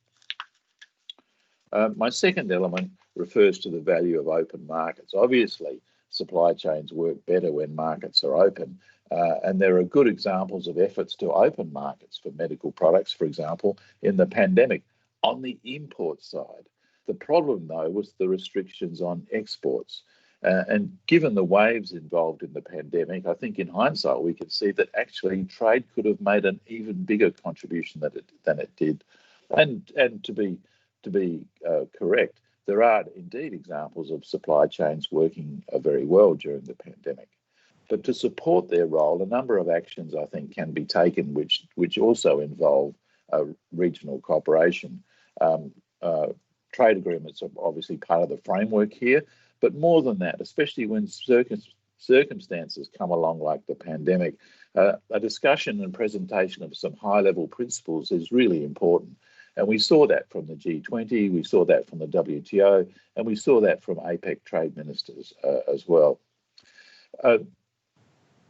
[SPEAKER 8] My second element refers to the value of open markets. Obviously, supply chains work better when markets are open, and there are good examples of efforts to open markets for medical products, for example, in the pandemic on the import side. The problem, though, was the restrictions on exports. And given the waves involved in the pandemic, I think in hindsight we can see that actually trade could have made an even bigger contribution than it did. And to be correct, there are indeed examples of supply chains working very well during the pandemic. But to support their role, a number of actions I think can be taken, which also involve regional cooperation. Trade agreements are obviously part of the framework here, but more than that, especially when circumstances come along like the pandemic, a discussion and presentation of some high-level principles is really important. And we saw that from the G20, we saw that from the WTO, and we saw that from APEC trade ministers as well.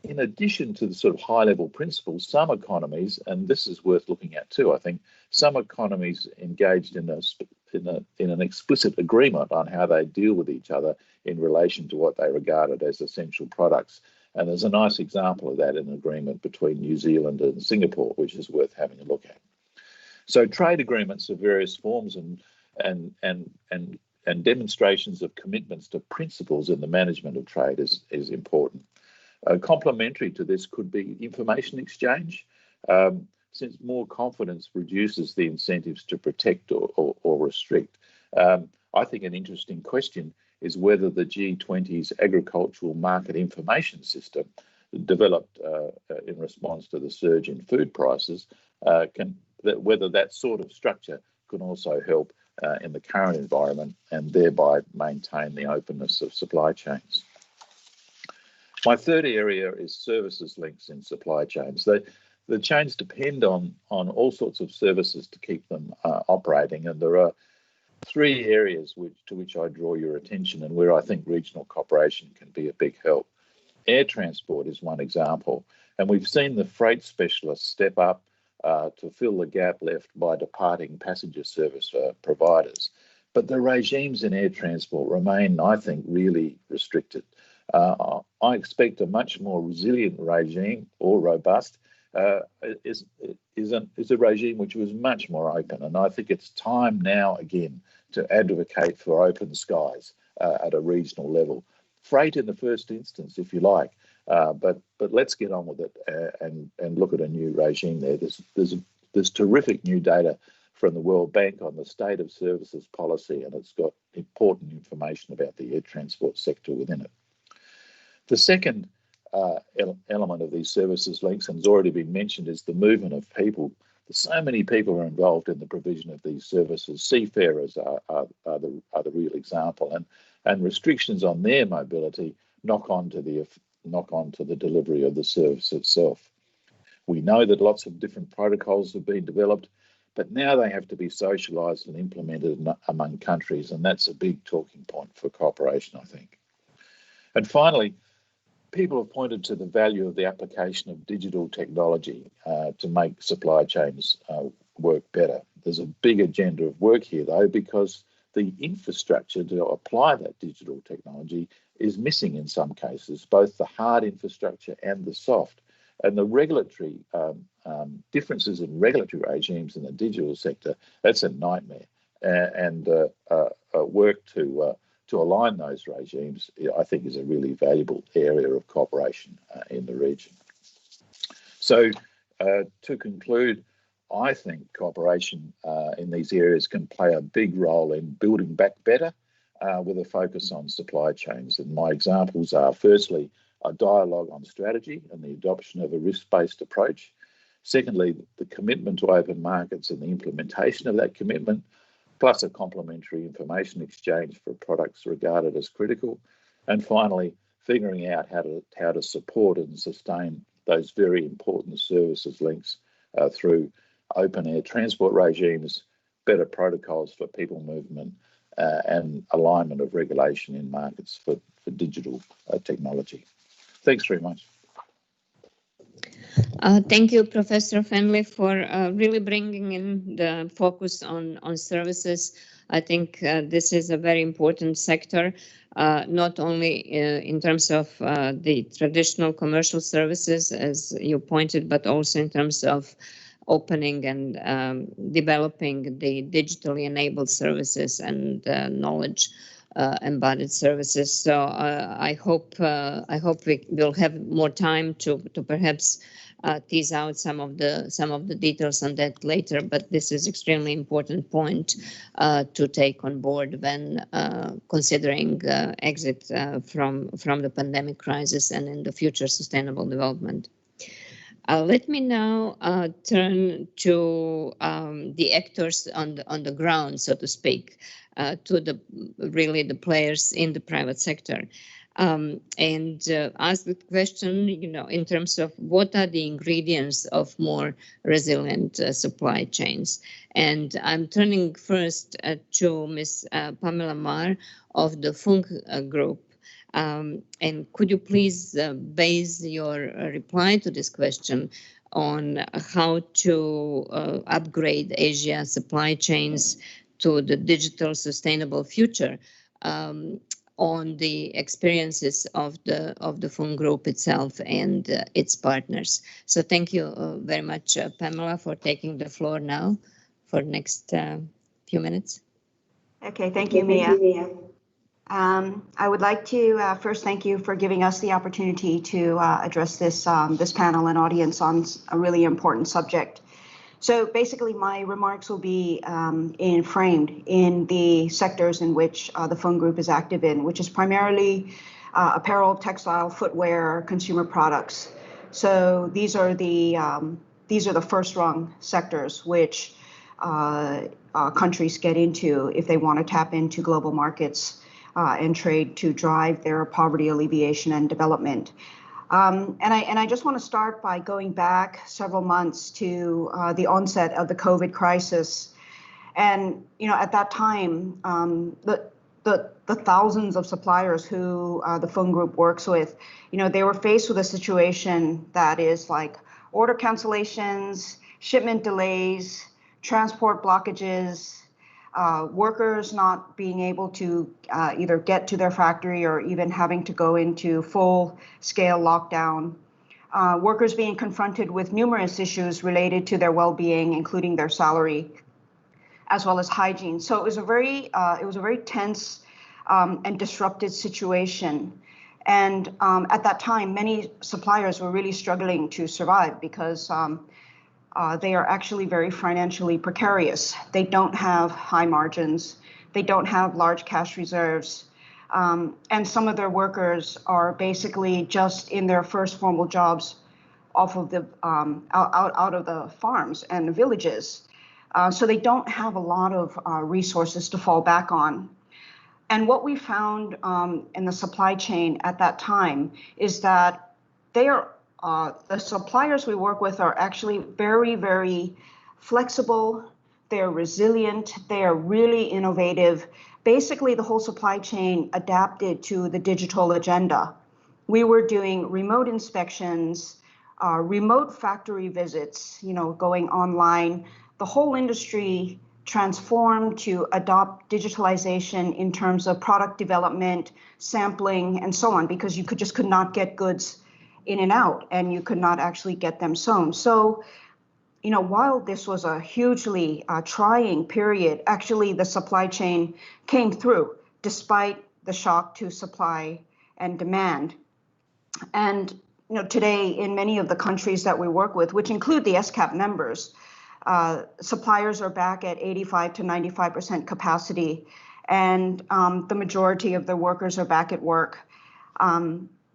[SPEAKER 8] In addition to the sort of high-level principles, some economies, and this is worth looking at too, I think, some economies engaged in an explicit agreement on how they deal with each other in relation to what they regarded as essential products. And there's a nice example of that in an agreement between New Zealand and Singapore, which is worth having a look at. So trade agreements of various forms and demonstrations of commitments to principles in the management of trade is important. Complementary to this could be information exchange, since more confidence reduces the incentives to protect or restrict. I think an interesting question is whether the G20's agricultural market information system, developed in response to the surge in food prices, whether that sort of structure can also help in the current environment and thereby maintain the openness of supply chains. My third area is services links in supply chains. The chains depend on all sorts of services to keep them operating, and there are three areas to which I draw your attention and where I think regional cooperation can be a big help. Air transport is one example, and we've seen the freight specialists step up to fill the gap left by departing passenger service providers. But the regimes in air transport remain, I think, really restricted. I expect a much more resilient regime, or robust, is a regime which was much more open. And I think it's time now again to advocate for open skies at a regional level. Freight in the first instance, if you like, but let's get on with it and look at a new regime there. There's terrific new data from the World Bank on the state of services policy, and it's got important information about the air transport sector within it. The second element of these services links, and has already been mentioned, is the movement of people. So many people are involved in the provision of these services. Seafarers are the real example, and restrictions on their mobility knock on to the delivery of the service itself. We know that lots of different protocols have been developed, but now they have to be socialised and implemented among countries, and that's a big talking point for cooperation, I think. And finally, people have pointed to the value of the application of digital technology to make supply chains work better. There's a big agenda of work here, though, because the infrastructure to apply that digital technology is missing in some cases, both the hard infrastructure and the soft. And the regulatory differences in regulatory regimes in the digital sector, that's a nightmare. And work to align those regimes, I think, is a really valuable area of cooperation in the region. So to conclude, I think cooperation in these areas can play a big role in building back better with a focus on supply chains. And my examples are, firstly, a dialogue on strategy and the adoption of a risk-based approach. Secondly, the commitment to open markets and the implementation of that commitment, plus a complementary information exchange for products regarded as critical. And finally, figuring out how to support and sustain those very important services links through open air transport regimes, better protocols for people movement, and alignment of regulation in markets for digital technology. Thanks very much.
[SPEAKER 1] Thank you, Professor Fenley, for really bringing in the focus on services. I think this is a very important sector, not only in terms of the traditional commercial services, as you pointed, but also in terms of opening and developing the digitally enabled services and knowledge embodied services. So I hope we will have more time to perhaps tease out some of the details on that later. But this is extremely important point to take on board when considering exit from the pandemic crisis and in the future sustainable development. Let me now turn to the actors on the ground, so to speak, to the players in the private sector, and ask the question, in terms of what are the ingredients of more resilient supply chains. And I'm turning first to Ms. Pamela Maar of the Fung Group. And could you please base your reply to this question on how to upgrade Asia supply chains to the digital sustainable future on the experiences of the Fung Group itself and its partners? So thank you very much, Pamela, for taking the floor now for the next few minutes.
[SPEAKER 9] Okay, thank you, Mia. I would like to first thank you for giving us the opportunity to address this panel and audience on a really important subject. So basically, my remarks will be framed in the sectors in which the Fung Group is active in, which is primarily apparel, textile, footwear, consumer products. So these are the first rung sectors which countries get into if they want to tap into global markets and trade to drive their poverty alleviation and development. And I just want to start by going back several months to the onset of the COVID crisis. And, at that time, the thousands of suppliers who the Fung Group works with, they were faced with a situation that is like order cancellations, shipment delays, transport blockages, workers not being able to either get to their factory or even having to go into full-scale lockdown. Workers being confronted with numerous issues related to their well-being, including their salary, as well as hygiene. So it was a very tense and disrupted situation. And at that time, many suppliers were really struggling to survive because they are actually very financially precarious. They don't have high margins. They don't have large cash reserves. And some of their workers are basically just in their first formal jobs off of the out of the farms and the villages. So they don't have a lot of resources to fall back on. And what we found in the supply chain at that time is that the suppliers we work with are actually very, very flexible. They're resilient. They are really innovative. Basically, the whole supply chain adapted to the digital agenda. We were doing remote inspections, remote factory visits, going online. The whole industry transformed to adopt digitalization in terms of product development, sampling, and so on, because you could not get goods in and out, and you could not actually get them sewn. So, while this was a hugely trying period, actually the supply chain came through despite the shock to supply and demand. And today, in many of the countries that we work with, which include the SCAP members, suppliers are back at 85 to 95% capacity, and the majority of the workers are back at work.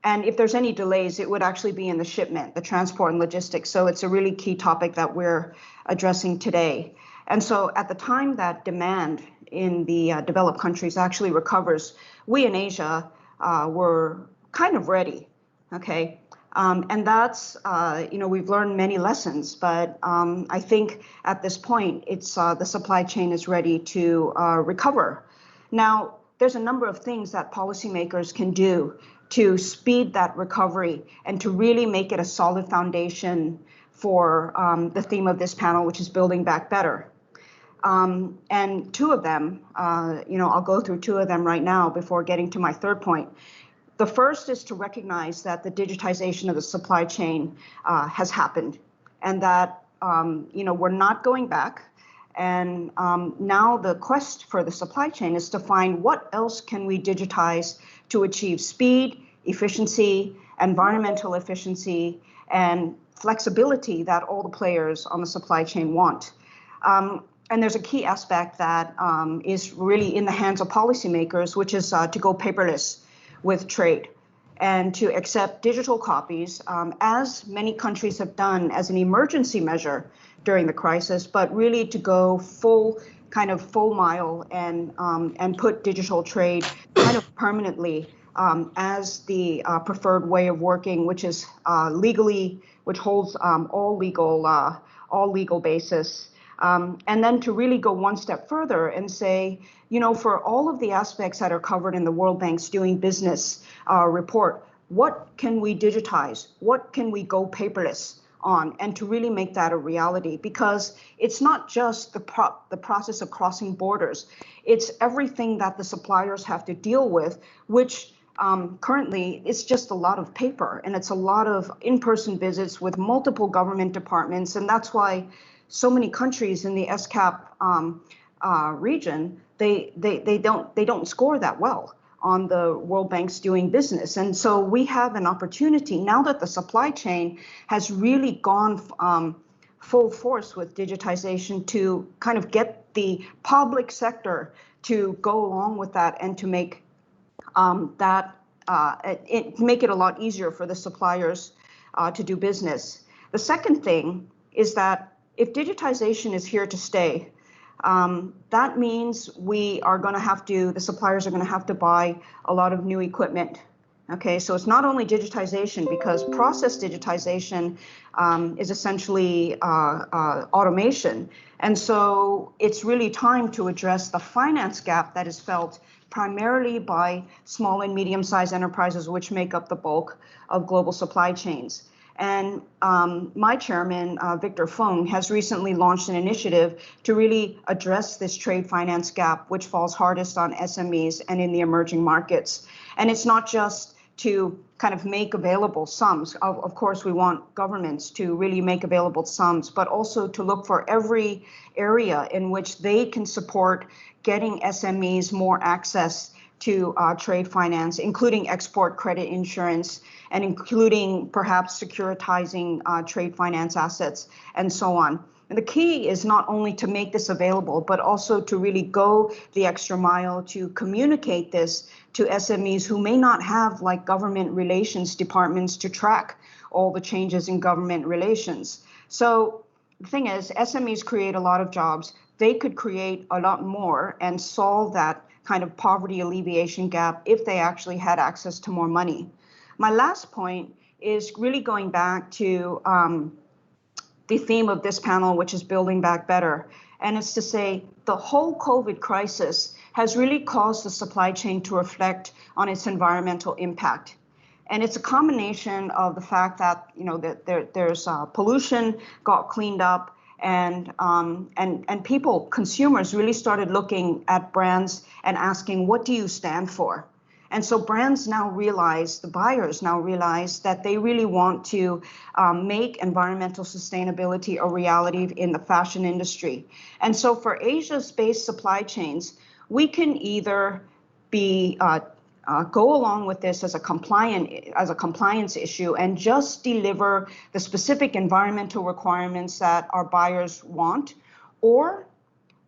[SPEAKER 9] And if there's any delays, it would actually be in the shipment, the transport and logistics. So it's a really key topic that we're addressing today. And so at the time that demand in the developed countries actually recovers, we in Asia were kind of ready, okay? And that's, we've learned many lessons, but I think at this point, it's the supply chain is ready to recover. Now, there's a number of things that policymakers can do to speed that recovery and to really make it a solid foundation for the theme of this panel, which is building back better. And two of them, I'll go through two of them right now before getting to my third point. The first is to recognize that the digitization of the supply chain has happened, and that we're not going back. And now the quest for the supply chain is to find what else can we digitize to achieve speed, efficiency, environmental efficiency, and flexibility that all the players on the supply chain want. And there's a key aspect that is really in the hands of policymakers, which is to go paperless with trade and to accept digital copies, as many countries have done as an emergency measure during the crisis, but really to go full mile and put digital trade kind of permanently as the preferred way of working, which is which holds all legal basis. And then to really go one step further and say, for all of the aspects that are covered in the World Bank's Doing Business report, what can we digitize? What can we go paperless on? And to really make that a reality, because it's not just the process of crossing borders. It's everything that the suppliers have to deal with, which currently it's just a lot of paper, and it's a lot of in-person visits with multiple government departments. And that's why so many countries in the SCAP region, they don't score that well on the World Bank's Doing Business. And so we have an opportunity now that the supply chain has really gone full force with digitization to kind of get the public sector to go along with that and to make make it a lot easier for the suppliers to do business. The second thing is that if digitization is here to stay, that means the suppliers are going to have to buy a lot of new equipment. Okay, so it's not only digitization, because process digitization is essentially automation. And so it's really time to address the finance gap that is felt primarily by small and medium-sized enterprises, which make up the bulk of global supply chains. And my chairman, Victor Fung, has recently launched an initiative to really address this trade finance gap, which falls hardest on SMEs and in the emerging markets. And it's not just to kind of make available sums. Of course, we want governments to really make available sums, but also to look for every area in which they can support getting SMEs more access to trade finance, including export credit insurance, and including perhaps securitizing trade finance assets, and so on. And the key is not only to make this available, but also to really go the extra mile to communicate this to SMEs who may not have like government relations departments to track all the changes in government relations. So the thing is, SMEs create a lot of jobs. They could create a lot more and solve that kind of poverty alleviation gap if they actually had access to more money. My last point is really going back to the theme of this panel, which is building back better. And it's to say the whole COVID crisis has really caused the supply chain to reflect on its environmental impact. And it's a combination of the fact that, you know, that there's pollution got cleaned up, and people, consumers, really started looking at brands and asking, what do you stand for? And so brands now realize, the buyers now realize that they really want to make environmental sustainability a reality in the fashion industry. And so for Asia-based supply chains, we can either be go along with this as a compliance issue and just deliver the specific environmental requirements that our buyers want, or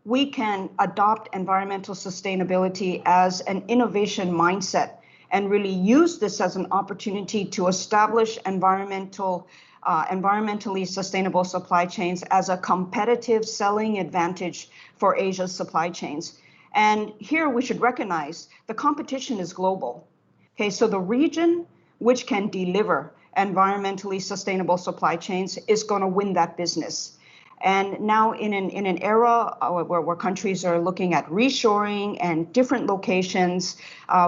[SPEAKER 9] we can adopt environmental sustainability as an innovation mindset and really use this as an opportunity to establish environmentally sustainable supply chains as a competitive selling advantage for Asia's supply chains. And here we should recognize the competition is global. Okay, so the region which can deliver environmentally sustainable supply chains is going to win that business. And now in an era where countries are looking at reshoring and different locations,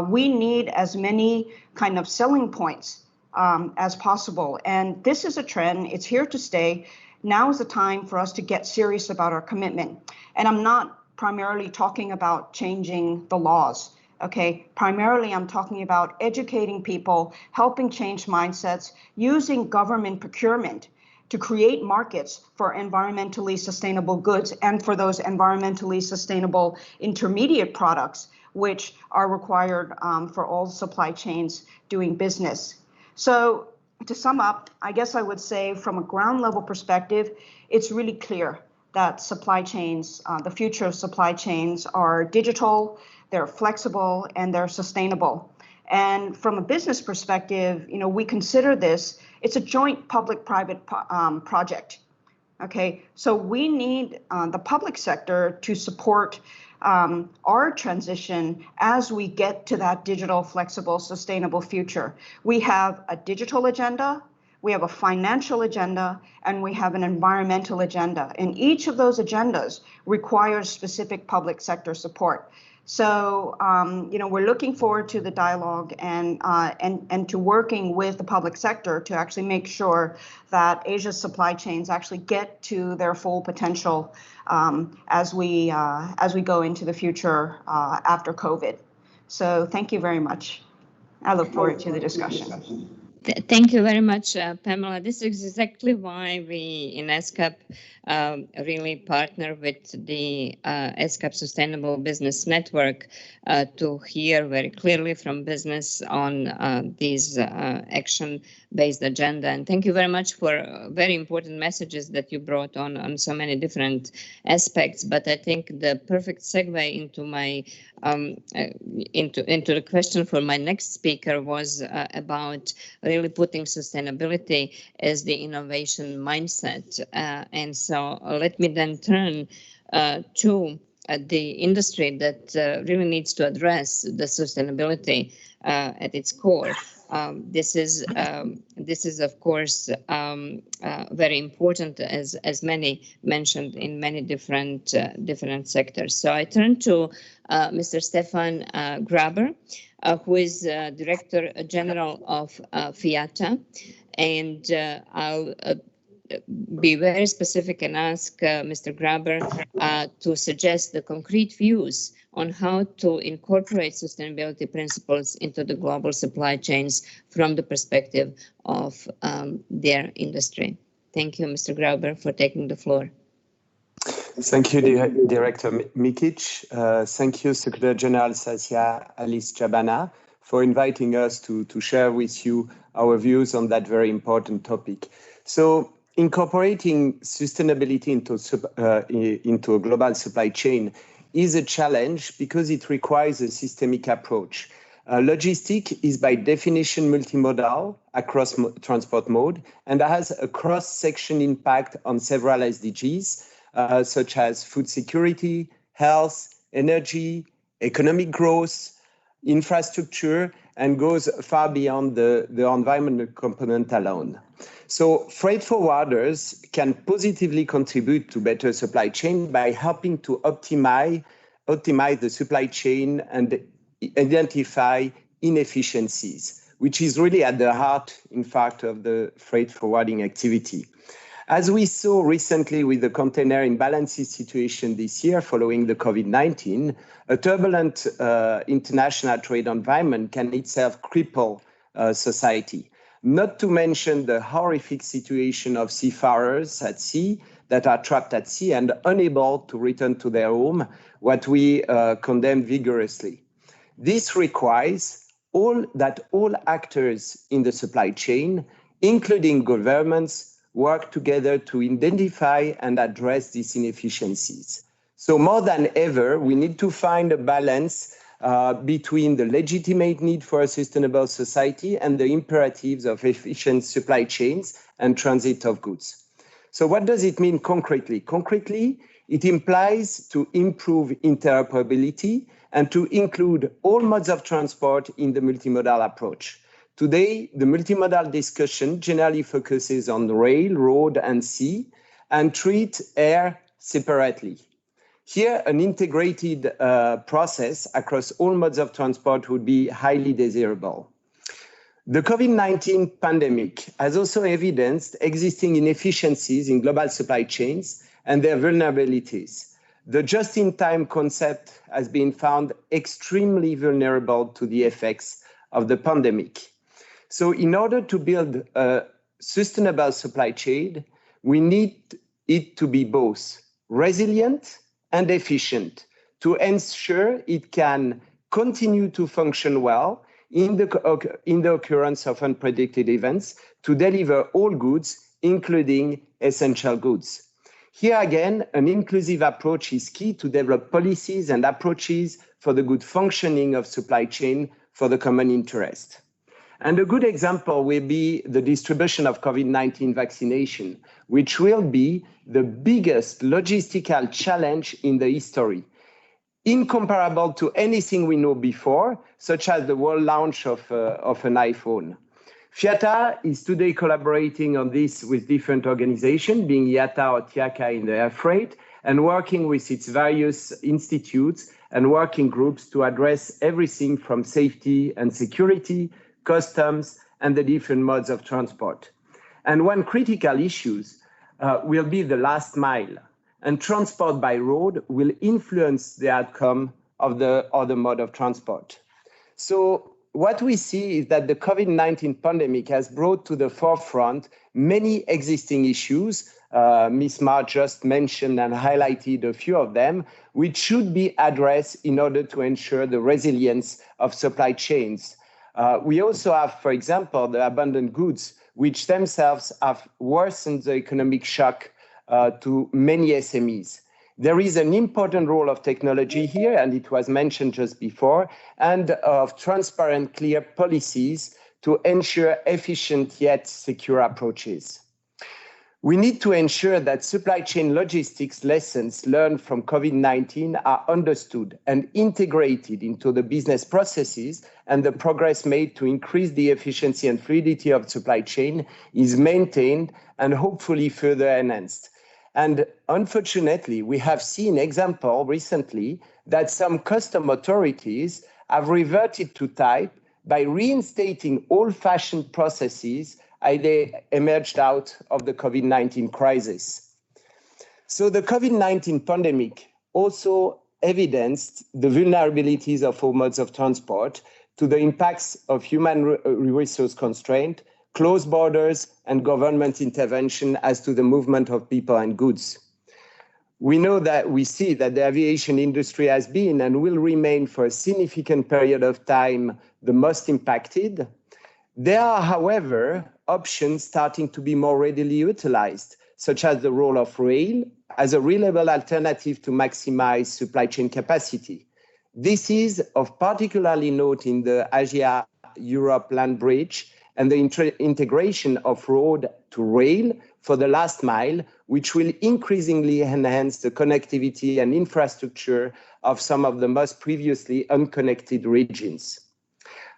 [SPEAKER 9] we need as many kind of selling points as possible. And this is a trend. It's here to stay. Now is the time for us to get serious about our commitment. And I'm not primarily talking about changing the laws. Okay, primarily I'm talking about educating people, helping change mindsets, using government procurement to create markets for environmentally sustainable goods and for those environmentally sustainable intermediate products, which are required for all supply chains doing business. So to sum up, I guess I would say from a ground level perspective, it's really clear that supply chains, the future of supply chains are digital, they're flexible, and they're sustainable. And from a business perspective, you know, we consider this, it's a joint public-private project. Okay, so we need the public sector to support our transition as we get to that digital, flexible, sustainable future. We have a digital agenda, we have a financial agenda, and we have an environmental agenda. And each of those agendas requires specific public sector support. So, you know, we're looking forward to the dialogue and to working with the public sector to actually make sure that Asia's supply chains actually get to their full potential as we go into the future after COVID. So thank you very much. I look forward to the discussion.
[SPEAKER 1] Thank you very much, Pamela. This is exactly why we in ESCAP really partner with the ESCAP Sustainable Business Network to hear very clearly from business on these action-based agenda. And thank you very much for very important messages that you brought on so many different aspects. But I think the perfect segue into my into the question for my next speaker was about really putting sustainability as the innovation mindset. And so let me then turn to the industry that really needs to address the sustainability at its core. This is of course very important, as many mentioned in many different sectors. So I turn to Mr. Stefan Graber, who is Director General of FIATA, and I'll be very specific and ask Mr. Graber to suggest the concrete views on how to incorporate sustainability principles into the global supply chains from the perspective of their industry. Thank you, Mr. Graber, for taking the floor.
[SPEAKER 10] Thank you, Director Mikic. Thank you, Secretary General Saskia Alice Jabana, for inviting us to share with you our views on that very important topic. So incorporating sustainability into a global supply chain is a challenge because it requires a systemic approach. Logistics is by definition multimodal across transport mode and has a cross-section impact on several SDGs, such as food security, health, energy, economic growth, infrastructure, and goes far beyond the environmental component alone. So freight forwarders can positively contribute to better supply chain by helping to optimize the supply chain and identify inefficiencies, which is really at the heart, in fact, of the freight forwarding activity. As we saw recently with the container imbalances situation this year following the COVID-19, a turbulent international trade environment can itself cripple society. Not to mention the horrific situation of seafarers at sea that are trapped at sea and unable to return to their home, what we condemn vigorously. This requires that all actors in the supply chain, including governments, work together to identify and address these inefficiencies. So more than ever, we need to find a balance between the legitimate need for a sustainable society and the imperatives of efficient supply chains and transit of goods. So what does it mean concretely? Concretely, it implies to improve interoperability and to include all modes of transport in the multimodal approach. Today, the multimodal discussion generally focuses on rail, road, and sea, and treat air separately. Here, an integrated process across all modes of transport would be highly desirable. The COVID-19 pandemic has also evidenced existing inefficiencies in global supply chains and their vulnerabilities. The just-in-time concept has been found extremely vulnerable to the effects of the pandemic. So in order to build a sustainable supply chain, we need it to be both resilient and efficient to ensure it can continue to function well in the occurrence of unpredicted events to deliver all goods, including essential goods. Here again, an inclusive approach is key to develop policies and approaches for the good functioning of supply chain for the common interest. And a good example will be the distribution of COVID-19 vaccination, which will be the biggest logistical challenge in the history, incomparable to anything we know before, such as the world launch of an iPhone. FIATA is today collaborating on this with different organizations, being IATA or TIACA in the air freight, and working with its various institutes and working groups to address everything from safety and security, customs, and the different modes of transport. And one critical issue will be the last mile, and transport by road will influence the outcome of the other mode of transport. So what we see is that the COVID-19 pandemic has brought to the forefront many existing issues. Ms. Ma just mentioned and highlighted a few of them, which should be addressed in order to ensure the resilience of supply chains. We also have, for example, the abundant goods, which themselves have worsened the economic shock to many SMEs. There is an important role of technology here, and it was mentioned just before, and of transparent, clear policies to ensure efficient yet secure approaches. We need to ensure that supply chain logistics lessons learned from COVID-19 are understood and integrated into the business processes, and the progress made to increase the efficiency and fluidity of supply chain is maintained and hopefully further enhanced. And unfortunately, we have seen example recently that some custom authorities have reverted to type by reinstating old-fashioned processes as they emerged out of the COVID-19 crisis. So the COVID-19 pandemic also evidenced the vulnerabilities of all modes of transport to the impacts of human resource constraint, closed borders, and government intervention as to the movement of people and goods. We see that the aviation industry has been and will remain for a significant period of time the most impacted. There are, however, options starting to be more readily utilized, such as the role of rail as a reliable alternative to maximize supply chain capacity. This is of particularly note in the Asia-Europe land bridge and the integration of road to rail for the last mile, which will increasingly enhance the connectivity and infrastructure of some of the most previously unconnected regions.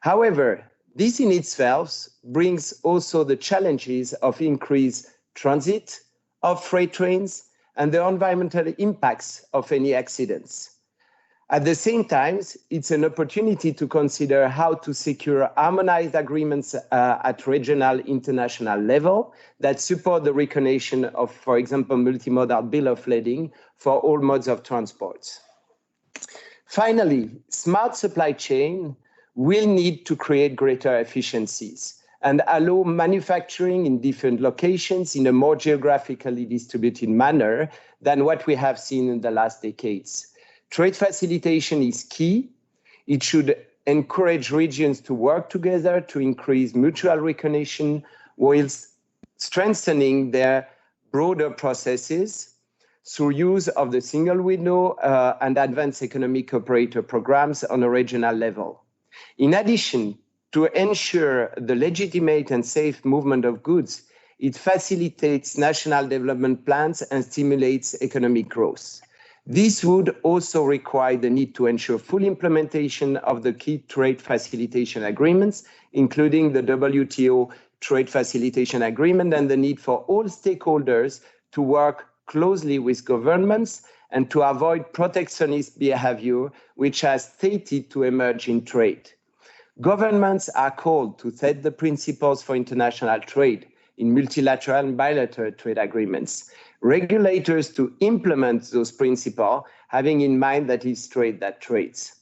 [SPEAKER 10] However, this in itself brings also the challenges of increased transit of freight trains and the environmental impacts of any accidents. At the same time, it's an opportunity to consider how to secure harmonized agreements at regional, international level that support the recognition of, for example, multimodal bill of lading for all modes of transport. Finally, smart supply chain will need to create greater efficiencies and allow manufacturing in different locations in a more geographically distributed manner than what we have seen in the last decades. Trade facilitation is key. It should encourage regions to work together to increase mutual recognition whilst strengthening their broader processes through use of the single window and advanced economic operator programs on a regional level. In addition, to ensure the legitimate and safe movement of goods, it facilitates national development plans and stimulates economic growth. This would also require the need to ensure full implementation of the key trade facilitation agreements, including the WTO Trade Facilitation Agreement, and the need for all stakeholders to work closely with governments and to avoid protectionist behavior, which has stated to emerge in trade. Governments are called to set the principles for international trade in multilateral and bilateral trade agreements. Regulators to implement those principles, having in mind that it's trade that trades.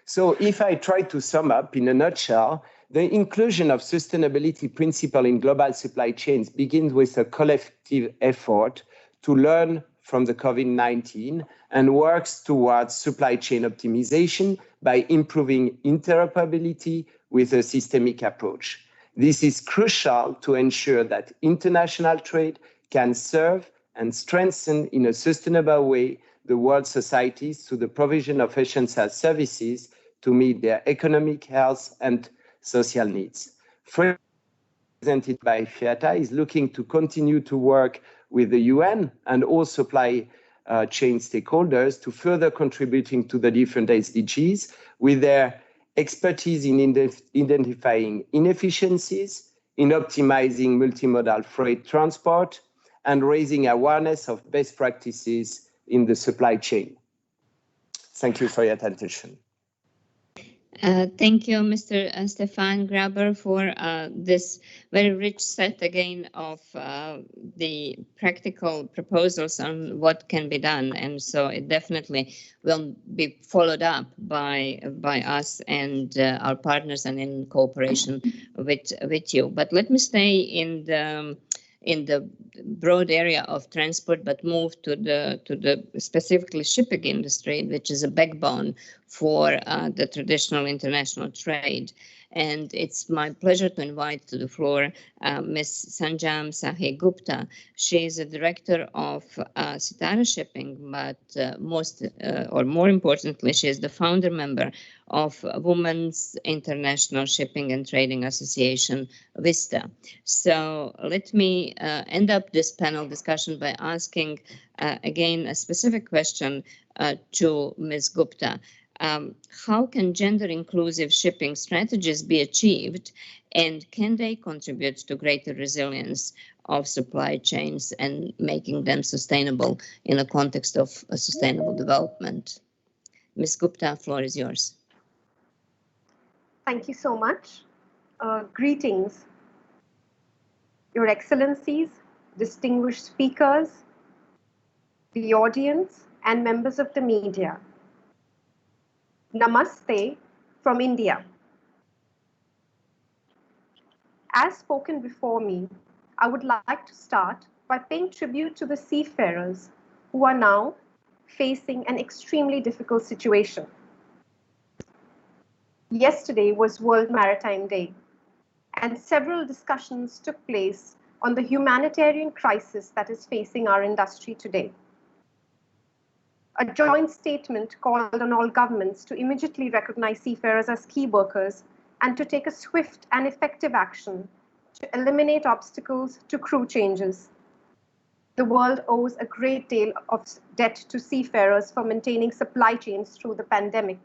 [SPEAKER 10] So if I try to sum up in a nutshell, the inclusion of sustainability principle in global supply chains begins with a collective effort to learn from the COVID-19 and works towards supply chain optimization by improving interoperability with a systemic approach. This is crucial to ensure that international trade can serve and strengthen in a sustainable way the world societies through the provision of essential services to meet their economic, health, and social needs. Presented by FIATA is looking to continue to work with the UN and all supply chain stakeholders to further contributing to the different SDGs with their expertise in identifying inefficiencies, in optimizing multimodal freight transport, and raising awareness of best practices in the supply chain. Thank you for your attention.
[SPEAKER 1] Thank you, Mr. Stefan Graber, for this very rich set again of the practical proposals on what can be done. And so it definitely will be followed up by us and our partners and in cooperation with you. But let me stay in the broad area of transport, but move to the specifically shipping industry, which is a backbone for the traditional international trade. And it's my pleasure to invite to the floor Ms. Sanjam Sahi Gupta. She is a director of Sitara Shipping, but more importantly, she is the founder member of Women's International Shipping and Trading Association, VISTA. So let me end up this panel discussion by asking again a specific question to Ms. Gupta. How can gender-inclusive shipping strategies be achieved, and can they contribute to greater resilience of supply chains and making them sustainable in the context of a sustainable development? Ms. Gupta, floor is yours.
[SPEAKER 11] Thank you so much. Greetings, Your Excellencies, distinguished speakers, the audience, and members of the media. Namaste from India. As spoken before me, I would like to start by paying tribute to the seafarers who are now facing an extremely difficult situation. Yesterday was World Maritime Day, and several discussions took place on the humanitarian crisis that is facing our industry today. A joint statement called on all governments to immediately recognize seafarers as key workers and to take a swift and effective action to eliminate obstacles to crew changes. The world owes a great deal of debt to seafarers for maintaining supply chains through the pandemic,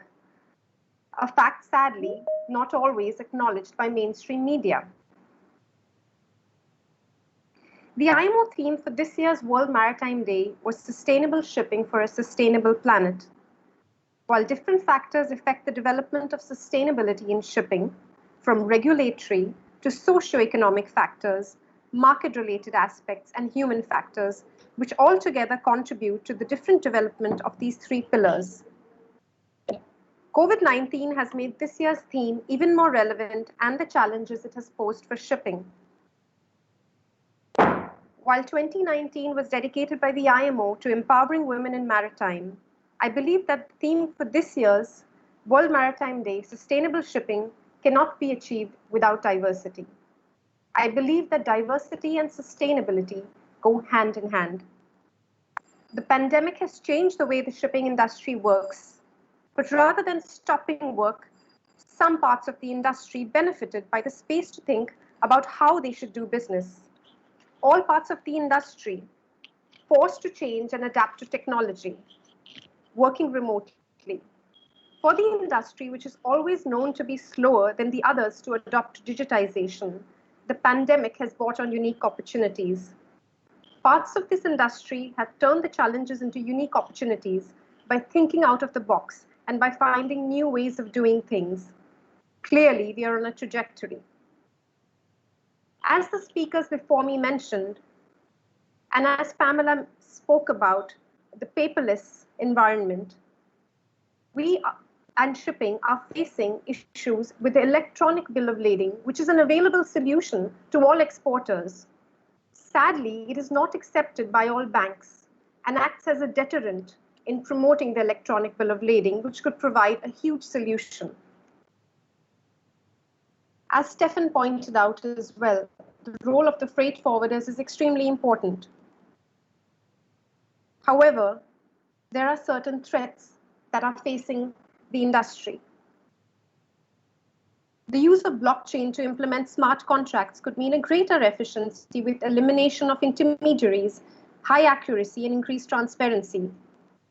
[SPEAKER 11] a fact sadly not always acknowledged by mainstream media. The IMO theme for this year's World Maritime Day was Sustainable Shipping for a Sustainable Planet. While different factors affect the development of sustainability in shipping, from regulatory to socio-economic factors, market-related aspects, and human factors, which altogether contribute to the different development of these three pillars. COVID-19 has made this year's theme even more relevant and the challenges it has posed for shipping. While 2019 was dedicated by the IMO to empowering women in maritime, I believe that the theme for this year's World Maritime Day, Sustainable Shipping, cannot be achieved without diversity. I believe that diversity and sustainability go hand in hand. The pandemic has changed the way the shipping industry works, but rather than stopping work, some parts of the industry benefited by the space to think about how they should do business. All parts of the industry forced to change and adapt to technology, working remotely. For the industry, which is always known to be slower than the others to adopt digitization, the pandemic has brought on unique opportunities. Parts of this industry have turned the challenges into unique opportunities by thinking out of the box and by finding new ways of doing things. Clearly, we are on a trajectory. As the speakers before me mentioned, and as Pamela spoke about the paperless environment, we and shipping are facing issues with the electronic bill of lading, which is an available solution to all exporters. Sadly, it is not accepted by all banks and acts as a deterrent in promoting the electronic bill of lading, which could provide a huge solution. As Stefan pointed out as well, the role of the freight forwarders is extremely important. However, there are certain threats that are facing the industry. The use of blockchain to implement smart contracts could mean a greater efficiency with elimination of intermediaries, high accuracy, and increased transparency.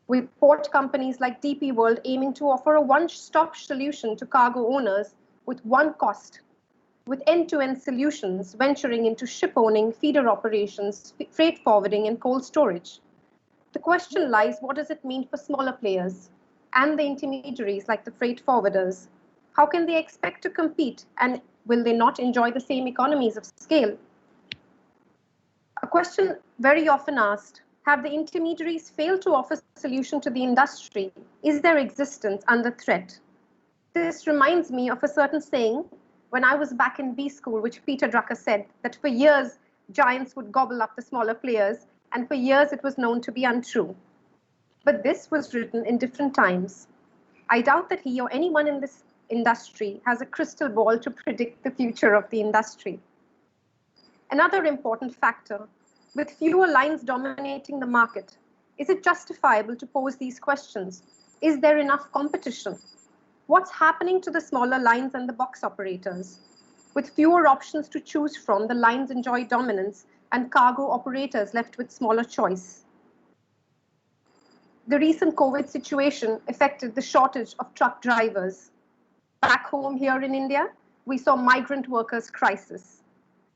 [SPEAKER 11] With port companies like DP World aiming to offer a one-stop solution to cargo owners with one cost, with end-to-end solutions venturing into ship owning, feeder operations, freight forwarding, and cold storage. The question lies, what does it mean for smaller players and the intermediaries like the freight forwarders? How can they expect to compete, and will they not enjoy the same economies of scale? A question very often asked, have the intermediaries failed to offer a solution to the industry? Is their existence under threat? This reminds me of a certain saying when I was back in B school, which Peter Drucker said that for years, giants would gobble up the smaller players, and for years it was known to be untrue. But this was written in different times. I doubt that he or anyone in this industry has a crystal ball to predict the future of the industry. Another important factor, with fewer lines dominating the market, is it justifiable to pose these questions? Is there enough competition? What's happening to the smaller lines and the box operators? With fewer options to choose from, the lines enjoy dominance and cargo operators left with smaller choice. The recent COVID situation affected the shortage of truck drivers. Back home here in India, we saw migrant workers crisis,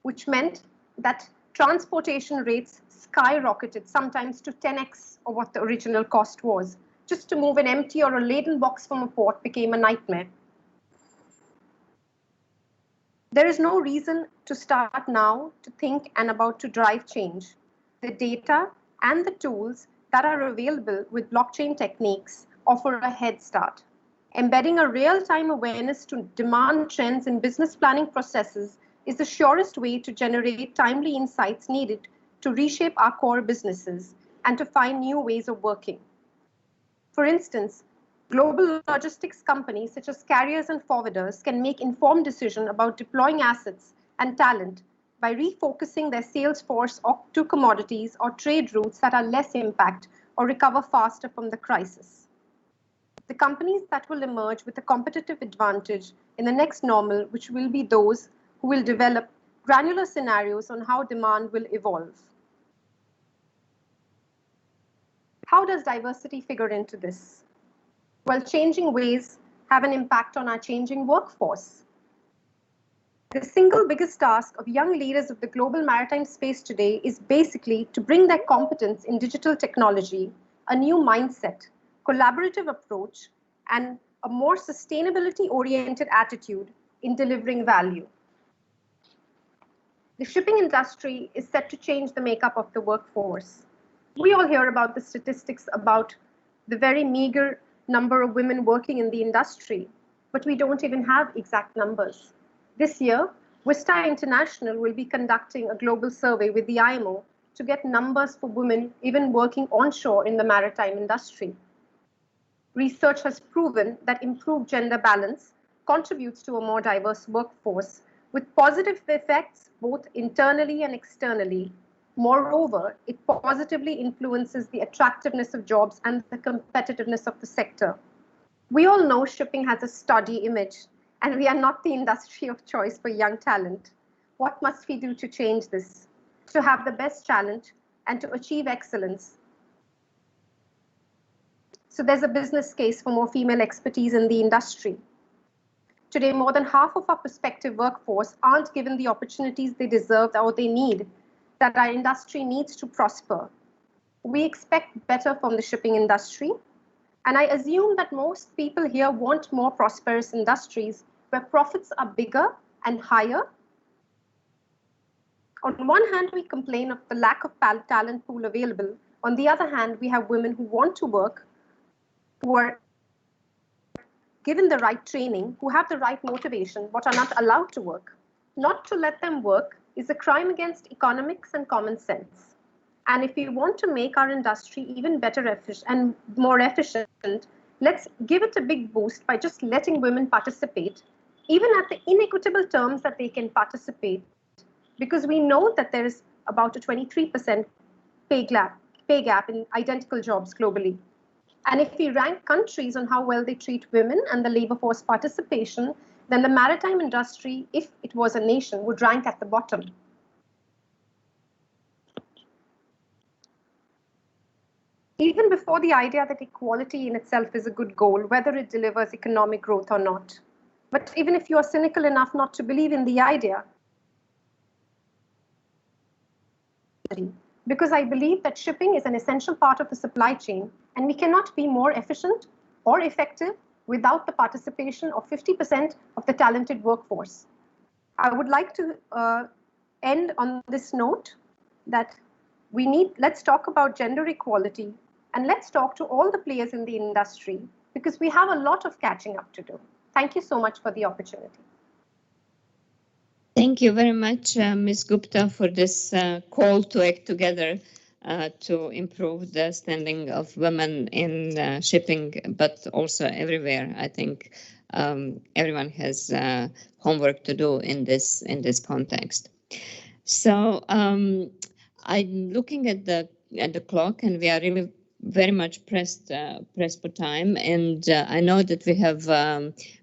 [SPEAKER 11] which meant that transportation rates skyrocketed, sometimes to 10x of what the original cost was. Just to move an empty or a laden box from a port became a nightmare. There is no reason to start now to think and about to drive change. The data and the tools that are available with blockchain techniques offer a head start. Embedding a real-time awareness to demand trends in business planning processes is the surest way to generate timely insights needed to reshape our core businesses and to find new ways of working. For instance, Global logistics companies such as carriers and forwarders can make informed decisions about deploying assets and talent by refocusing their sales force to commodities or trade routes that are less impact or recover faster from the crisis. The companies that will emerge with a competitive advantage in the next normal, which will be those who will develop granular scenarios on how demand will evolve. How does diversity figure into this? Well, changing ways have an impact on our changing workforce. The single biggest task of young leaders of the global maritime space today is basically to bring their competence in digital technology, a new mindset, collaborative approach, and a more sustainability-oriented attitude in delivering value. The shipping industry is set to change the makeup of the workforce. We all hear about the statistics about the very meager number of women working in the industry, but we don't even have exact numbers. This year, Vista International will be conducting a global survey with the IMO to get numbers for women even working onshore in the maritime industry. Research has proven that improved gender balance contributes to a more diverse workforce with positive effects both internally and externally. Moreover, it positively influences the attractiveness of jobs and the competitiveness of the sector. We all know shipping has a stodgy image, and we are not the industry of choice for young talent. What must we do to change this? To have the best talent and to achieve excellence. So there's a business case for more female expertise in the industry. Today, more than half of our prospective workforce aren't given the opportunities they deserve or they need, that our industry needs to prosper. We expect better from the shipping industry, and I assume that most people here want more prosperous industries where profits are bigger and higher. On one hand, we complain of the lack of talent pool available. On the other hand, we have women who want to work, who are given the right training, who have the right motivation, but are not allowed to work. Not to let them work is a crime against economics and common sense. And if we want to make our industry even better and more efficient, let's give it a big boost by just letting women participate, even at the inequitable terms that they can participate, because we know that there is about a 23% pay gap in identical jobs globally. And if we rank countries on how well they treat women and the labor force participation, then the maritime industry, if it was a nation, would rank at the bottom. Even before the idea that equality in itself is a good goal, whether it delivers economic growth or not. But even if you are cynical enough not to believe in the idea, because I believe that shipping is an essential part of the supply chain, and we cannot be more efficient or effective without the participation of 50% of the talented workforce. I would like to end on this note that let's talk about gender equality, and let's talk to all the players in the industry, because we have a lot of catching up to do. Thank you so much for the opportunity.
[SPEAKER 1] Thank you very much, Ms. Gupta, for this call to act together to improve the standing of women in shipping, but also everywhere. I think everyone has homework to do in this context. So I'm looking at the clock, and we are really very much pressed for time, and I know that we have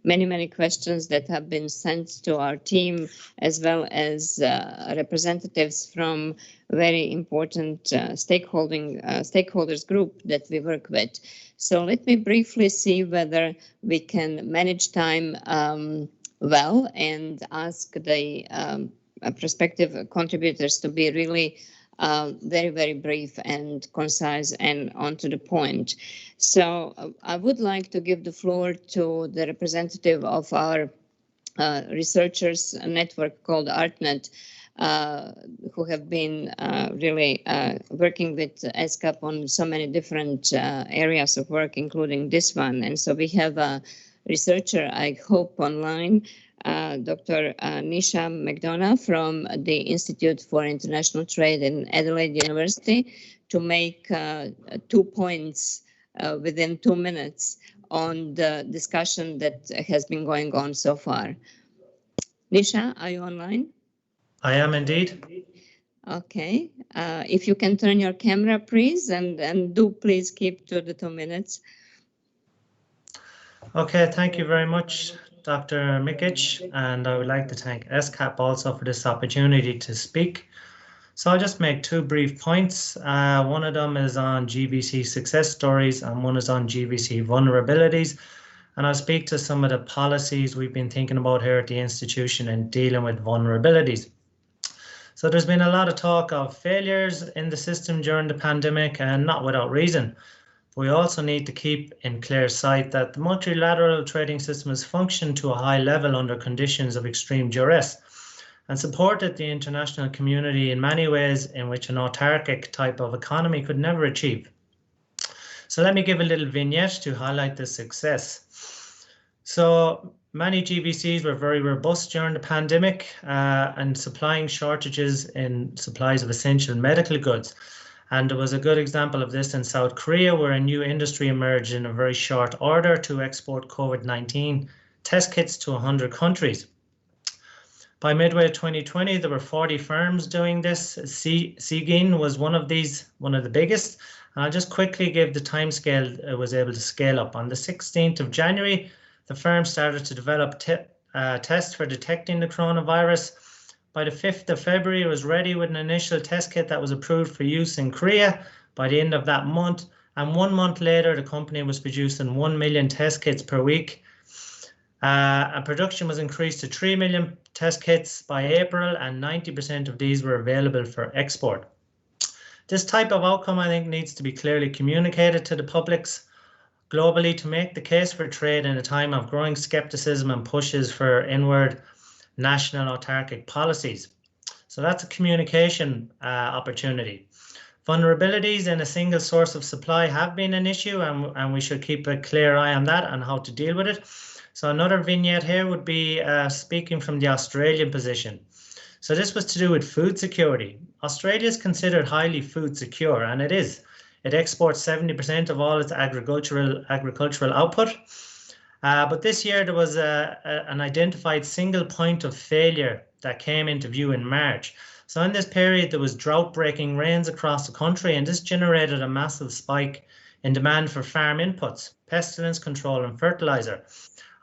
[SPEAKER 1] many questions that have been sent to our team, as well as representatives from very important stakeholders group that we work with. So let me briefly see whether we can manage time well and ask the prospective contributors to be really very brief and concise and on to the point. So I would like to give the floor to the representative of our researchers network called ArtNet, who have been really working with ESCAP on so many different areas of work, including this one. And so we have a researcher, I hope, online, Dr. Nisha McDonough from the Institute for International Trade in Adelaide University, to make 2 points within 2 minutes on the discussion that has been going on so far. Nisha, are you online?
[SPEAKER 12] I am indeed.
[SPEAKER 1] Okay. If you can turn your camera, please, and do please keep to the 2 minutes.
[SPEAKER 12] Okay, thank you very much, Dr. Mikic, and I would like to thank ESCAP also for this opportunity to speak. So I'll just make 2 brief points. One of them is on GVC success stories and one is on GVC vulnerabilities. And I'll speak to some of the policies we've been thinking about here at the institution in dealing with vulnerabilities. So there's been a lot of talk of failures in the system during the pandemic, and not without reason. We also need to keep in clear sight that the multilateral trading system has functioned to a high level under conditions of extreme duress and supported the international community in many ways in which an autarkic type of economy could never achieve. So let me give a little vignette to highlight this success. So many GVCs were very robust during the pandemic and supplying shortages in supplies of essential medical goods. And there was a good example of this in South Korea, where a new industry emerged in a very short order to export COVID-19 test kits to 100 countries. By midway 2020, there were 40 firms doing this. Seagin was one of the biggest. And I'll just quickly give the timescale it was able to scale up. On the 16th of January, the firm started to develop tests for detecting the coronavirus. By the 5th of February, it was ready with an initial test kit that was approved for use in Korea by the end of that month. And 1 month later, the company was producing 1 million test kits per week. And production was increased to 3 million test kits by April, and 90% of these were available for export. This type of outcome, I think, needs to be clearly communicated to the publics globally to make the case for trade in a time of growing skepticism and pushes for inward national autarkic policies. So that's a communication opportunity. Vulnerabilities in a single source of supply have been an issue, and we should keep a clear eye on that and how to deal with it. So another vignette here would be speaking from the Australian position. So this was to do with food security. Australia is considered highly food secure, and it is. It exports 70% of all its agricultural output. But this year there was an identified single point of failure that came into view in March. So in this period, there was drought-breaking rains across the country, and this generated a massive spike in demand for farm inputs, pestilence control and fertilizer.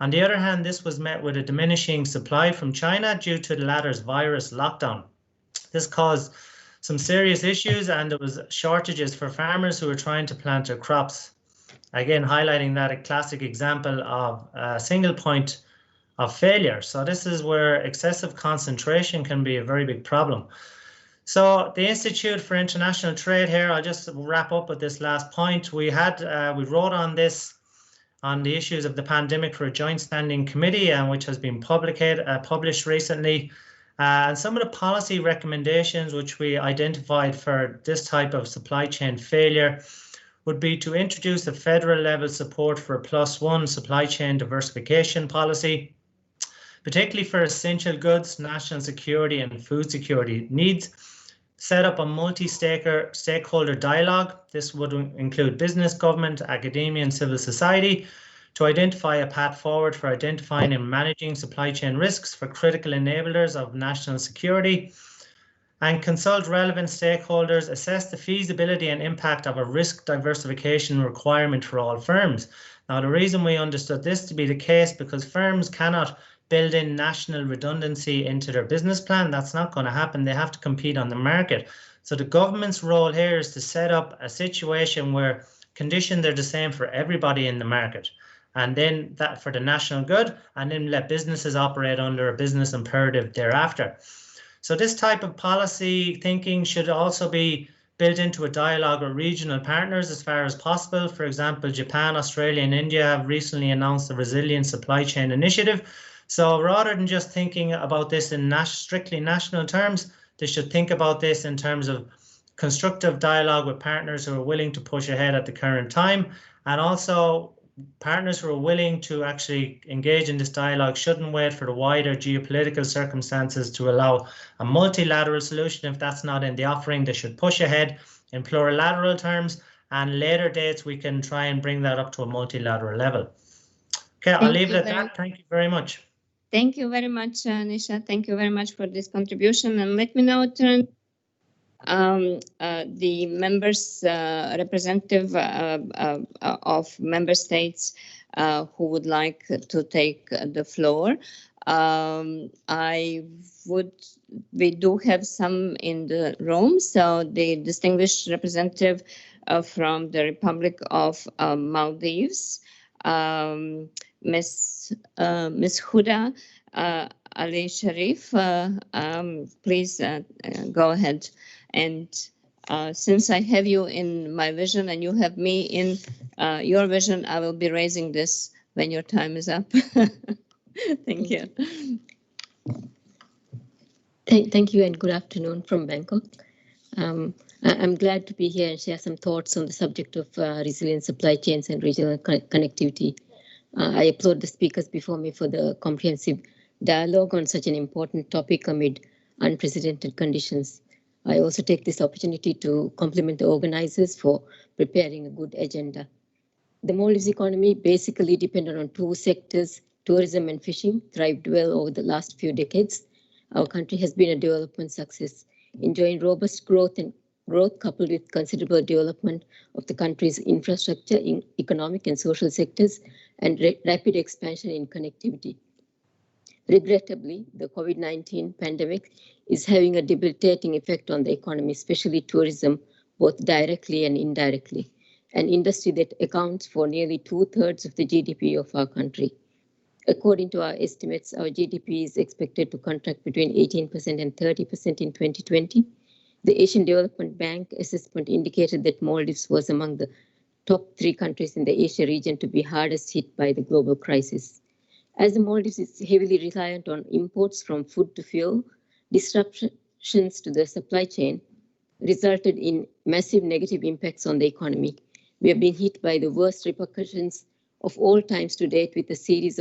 [SPEAKER 12] On the other hand, this was met with a diminishing supply from China due to the latter's virus lockdown. This caused some serious issues, and there was shortages for farmers who were trying to plant their crops. Again, highlighting that a classic example of a single point of failure. So this is where excessive concentration can be a very big problem. So the Institute for International Trade here, I'll just wrap up with this last point. We wrote on this, on the issues of the pandemic, for a joint standing committee, which has been published recently. And some of the policy recommendations which we identified for this type of supply chain failure would be to introduce a federal level support for a +1 supply chain diversification policy, particularly for essential goods, national security and food security needs. Set up a multi-stakeholder dialogue. This would include business, government, academia and civil society to identify a path forward for identifying and managing supply chain risks for critical enablers of national security, and consult relevant stakeholders, assess the feasibility and impact of a risk diversification requirement for all firms. Now, the reason we understood this to be the case, because firms cannot build in national redundancy into their business plan. That's not going to happen. They have to compete on the market. So the government's role here is to set up a situation where conditions are the same for everybody in the market, and then that for the national good, and then let businesses operate under a business imperative thereafter. So this type of policy thinking should also be built into a dialogue with regional partners as far as possible. For example, Japan, Australia and India have recently announced the Resilient Supply Chain Initiative. So rather than just thinking about this in strictly national terms, they should think about this in terms of constructive dialogue with partners who are willing to push ahead at the current time, and also partners who are willing to actually engage in this dialogue shouldn't wait for the wider geopolitical circumstances to allow a multilateral solution. If that's not in the offering, they should push ahead in plurilateral terms and later dates we can try and bring that up to a multilateral level. Okay, I'll
[SPEAKER 1] Thank
[SPEAKER 12] leave it
[SPEAKER 1] you
[SPEAKER 12] at
[SPEAKER 1] very-
[SPEAKER 12] that. Thank you very much.
[SPEAKER 1] Thank you very much, Nisha. Thank you very much for this contribution. And let me now turn the members, representative of member states who would like to take the floor. We do have some in the room. So the distinguished representative from the Republic of Maldives, Ms. Huda Ali Sharif, please go ahead. And since I have you in my vision and you have me in your vision, I will be raising this when your time is up. Thank you.
[SPEAKER 13] Thank you and good afternoon from Bangkok. I'm glad to be here and share some thoughts on the subject of resilient supply chains and regional connectivity. I applaud the speakers before me for the comprehensive dialogue on such an important topic amid unprecedented conditions. I also take this opportunity to compliment the organizers for preparing a good agenda. The Maldives economy basically depended on two sectors, tourism and fishing, thrived well over the last few decades. Our country has been a development success, enjoying robust growth coupled with considerable development of the country's infrastructure in economic and social sectors and rapid expansion in connectivity. Regrettably, the COVID-19 pandemic is having a debilitating effect on the economy, especially tourism, both directly and indirectly, an industry that accounts for nearly 2/3 of the GDP of our country. According to our estimates, our GDP is expected to contract between 18% and 30% in 2020. The Asian Development Bank assessment indicated that Maldives was among the top 3 countries in the Asia region to be hardest hit by the global crisis. As the Maldives is heavily reliant on imports from food to fuel, disruptions to the supply chain resulted in massive negative impacts on the economy. We have been hit by the worst repercussions of all times to date, with a serious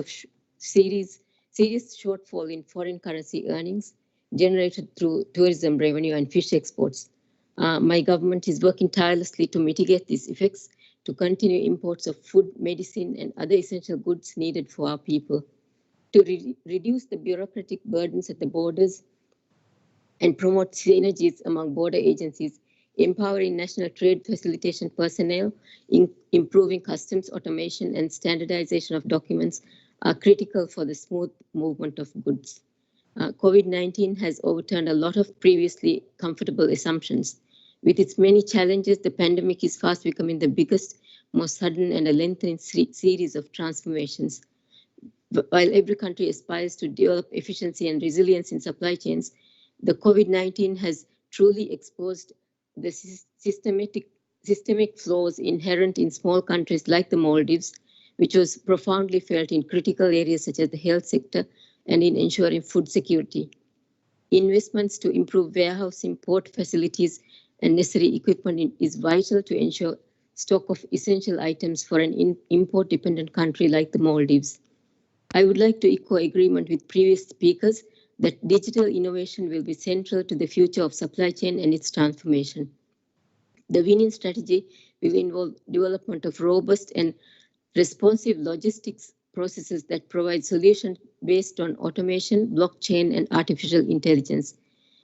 [SPEAKER 13] shortfall in foreign currency earnings generated through tourism revenue and fish exports. My government is working tirelessly to mitigate these effects, to continue imports of food, medicine, and other essential goods needed for our people, to reduce the bureaucratic burdens at the borders and promote synergies among border agencies, empowering national trade facilitation personnel, improving customs automation and standardization of documents are critical for the smooth movement of goods. COVID-19 has overturned a lot of previously comfortable assumptions. With its many challenges, the pandemic is fast becoming the biggest, most sudden and a lengthened series of transformations. While every country aspires to develop efficiency and resilience in supply chains, the COVID-19 has truly exposed the systemic flaws inherent in small countries like the Maldives, which was profoundly felt in critical areas such as the health sector and in ensuring food security. Investments to improve warehousing, port facilities, and necessary equipment is vital to ensure stock of essential items for an import-dependent country like the Maldives. I would like to echo agreement with previous speakers that digital innovation will be central to the future of supply chain and its transformation. The winning strategy will involve development of robust and responsive logistics processes that provide solutions based on automation, blockchain, and artificial intelligence.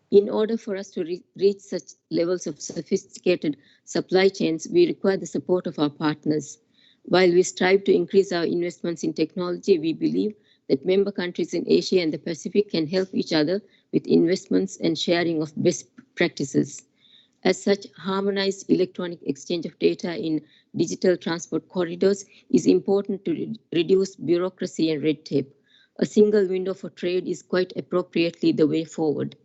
[SPEAKER 13] In order for us to reach such levels of sophisticated supply chains, we require the support of our partners. While we strive to increase our investments in technology, we believe that member countries in Asia and the Pacific can help each other with investments and sharing of best practices. As such, harmonized electronic exchange of data in digital transport corridors is important to reduce bureaucracy and red tape. A single window for trade is quite appropriately the way forward.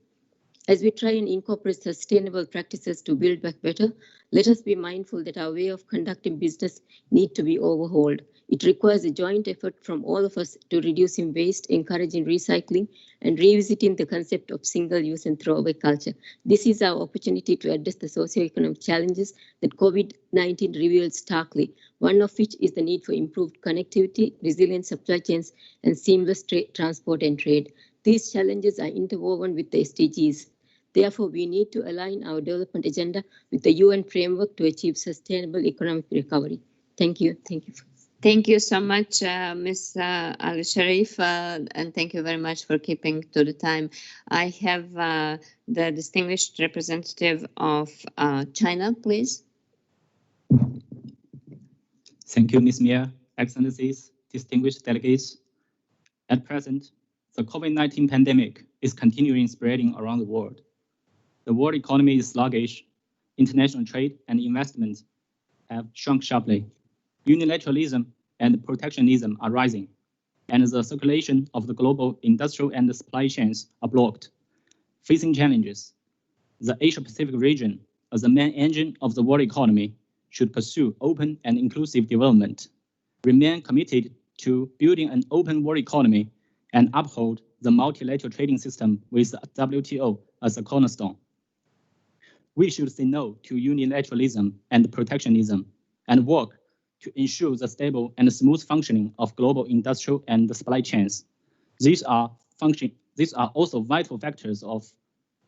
[SPEAKER 13] As we try and incorporate sustainable practices to build back better, let us be mindful that our way of conducting business needs to be overhauled. It requires a joint effort from all of us to reducing waste, encouraging recycling, and revisiting the concept of single-use and throwaway culture. This is our opportunity to address the socio-economic challenges that COVID-19 revealed starkly, one of which is the need for improved connectivity, resilient supply chains, and seamless transport and trade. These challenges are interwoven with the SDGs. Therefore, we need to align our development agenda with the UN framework to achieve sustainable economic recovery. Thank you. Thank you.
[SPEAKER 1] Thank you so much, Ms. Ali Sharif, and thank you very much for keeping to the time. I have the distinguished representative of China, please.
[SPEAKER 14] Thank you, Ms. Mia. Excellencies, distinguished delegates. At present, the COVID-19 pandemic is continuing spreading around the world. The world economy is sluggish. International trade and investment have shrunk sharply. Unilateralism and protectionism are rising, and the circulation of the global industrial and supply chains are blocked. Facing challenges, the Asia-Pacific region, as the main engine of the world economy, should pursue open and inclusive development, remain committed to building an open world economy, and uphold the multilateral trading system with the WTO as a cornerstone. We should say no to unilateralism and protectionism and work to ensure the stable and smooth functioning of global industrial and supply chains. These are also vital factors of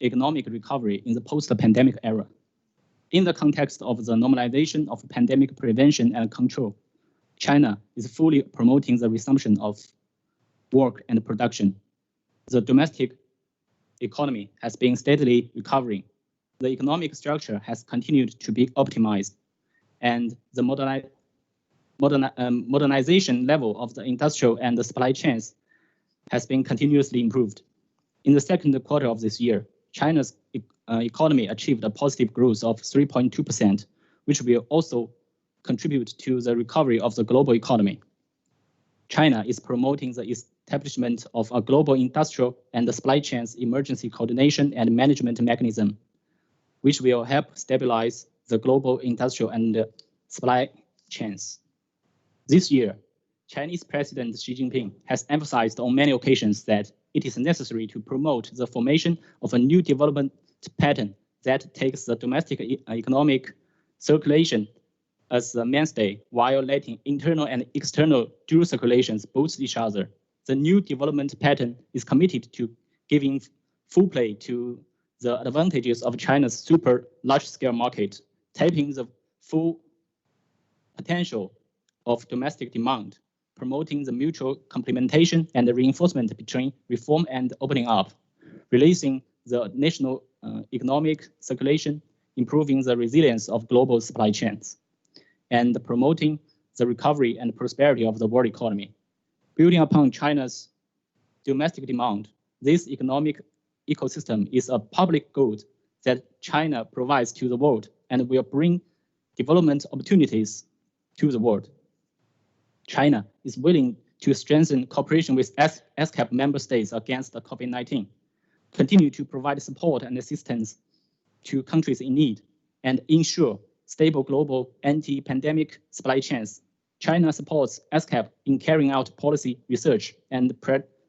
[SPEAKER 14] economic recovery in the post-pandemic era. In the context of the normalization of pandemic prevention and control, China is fully promoting the resumption of work and production. The domestic economy has been steadily recovering. The economic structure has continued to be optimized, and the modernization level of the industrial and the supply chains has been continuously improved. In the second quarter of this year, China's economy achieved a positive growth of 3.2%, which will also contribute to the recovery of the global economy. China is promoting the establishment of a global industrial and supply chains emergency coordination and management mechanism, which will help stabilize the global industrial and supply chains. This year, Chinese President Xi Jinping has emphasized on many occasions that it is necessary to promote the formation of a new development pattern that takes the domestic economic circulation as the mainstay while letting internal and external dual circulations boost each other. The new development pattern is committed to giving full play to the advantages of China's super large-scale market, tapping the full potential of domestic demand, promoting the mutual complementation and the reinforcement between reform and opening up, releasing the national economic circulation, improving the resilience of global supply chains, and promoting the recovery and prosperity of the world economy. Building upon China's domestic demand, this economic ecosystem is a public good that China provides to the world and will bring development opportunities to the world. China is willing to strengthen cooperation with ESCAP member states against the COVID-19, continue to provide support and assistance to countries in need, and ensure stable global anti-pandemic supply chains. China supports ESCAP in carrying out policy research and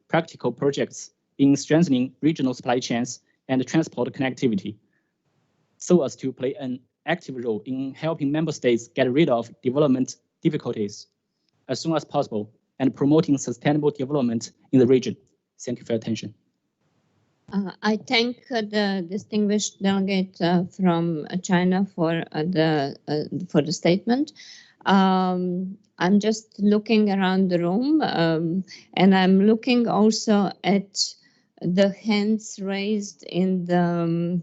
[SPEAKER 14] practical projects in strengthening regional supply chains and transport connectivity, so as to play an active role in helping member states get rid of development difficulties as soon as possible and promoting sustainable development in the region. Thank you for your attention.
[SPEAKER 1] I thank the distinguished delegate from China for the statement. I'm just looking around the room, and I'm looking also at the hands raised in the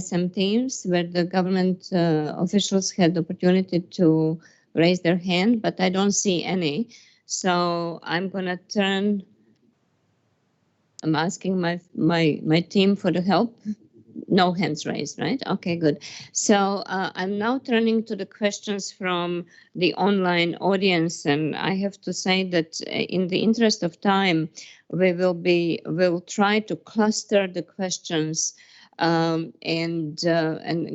[SPEAKER 1] SM Teams, where the government officials had the opportunity to raise their hand, but I don't see any. So I'm gonna turn. I'm asking my team for the help. No hands raised, right? Okay, good. So I'm now turning to the questions from the online audience, and I have to say that in the interest of time, we'll try to cluster the questions and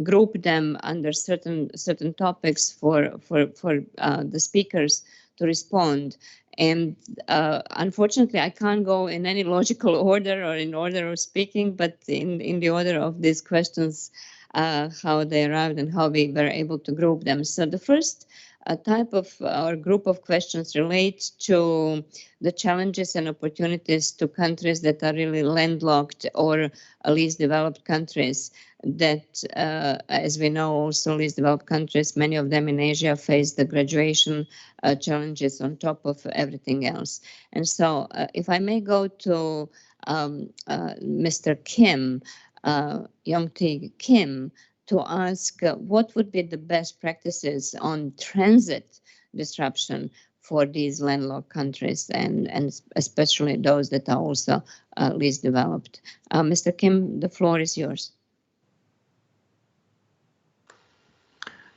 [SPEAKER 1] group them under certain topics for the speakers to respond. And unfortunately, I can't go in any logical order or in order of speaking, but in the order of these questions, how they arrived and how we were able to group them. So the first a type of or group of questions relate to the challenges and opportunities to countries that are really landlocked or least developed countries that, as we know, also least developed countries, many of them in Asia, face the graduation challenges on top of everything else. And so if I may go to Mr. Kim, Yongtae Kim, to ask what would be the best practices on transit disruption for these landlocked countries and especially those that are also least developed. Mr. Kim, the floor is yours.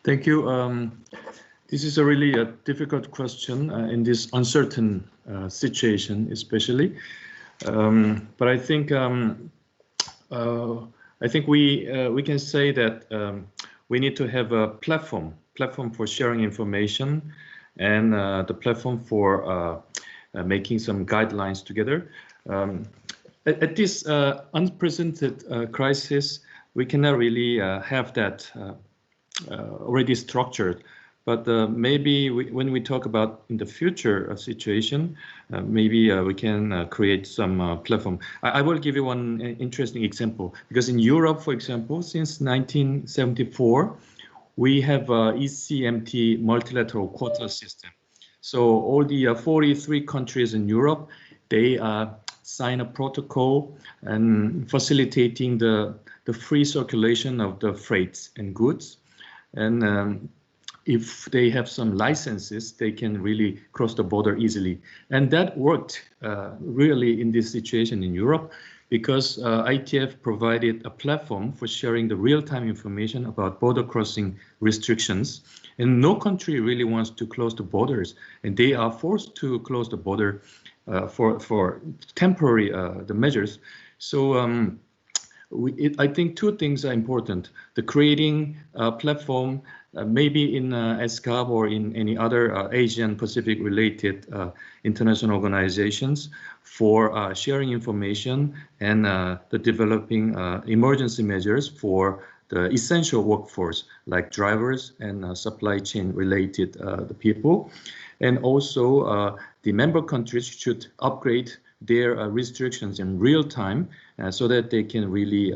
[SPEAKER 3] Thank you. This is a really difficult question in this uncertain situation, especially. But I think we can say that we need to have a platform for sharing information and the platform for making some guidelines together. At this unprecedented crisis, we cannot really have that already structured. But maybe when we talk about in the future situation, maybe we can create some platform. I will give you one interesting example, because in Europe, for example, since 1974, we have ECMT multilateral quota system. So all the 43 countries in Europe, they sign a protocol and facilitating the free circulation of the freights and goods. And if they have some licenses, they can really cross the border easily. And that worked really in this situation in Europe, because ITF provided a platform for sharing the real-time information about border crossing restrictions. And no country really wants to close the borders, and they are forced to close the border for temporary the measures. So I think two things are important: the creating a platform, maybe in ESCAP or in any other Asian Pacific related international organizations, for sharing information and the developing emergency measures for the essential workforce, like drivers and supply chain related the people. And also the member countries should upgrade their restrictions in real time so that they can really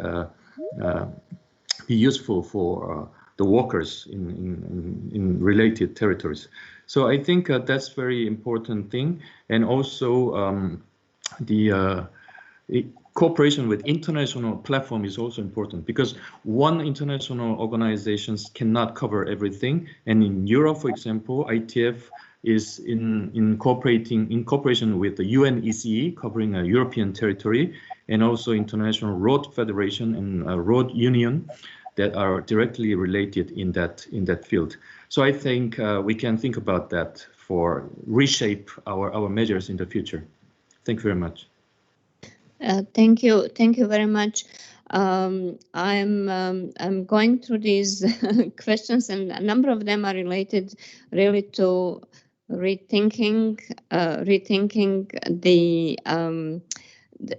[SPEAKER 3] be useful for the workers in related territories. So I think that's very important thing. And also the cooperation with international platform is also important, because one international organizations cannot cover everything. And in Europe, for example, ITF is in cooperation with the UNECE, covering a European territory, and also International Road Federation and Road Union that are directly related in that field. So I think we can think about that for reshape our measures in the future. Thank you very much.
[SPEAKER 1] Thank you very much. I'm going through these questions, and a number of them are related really to rethinking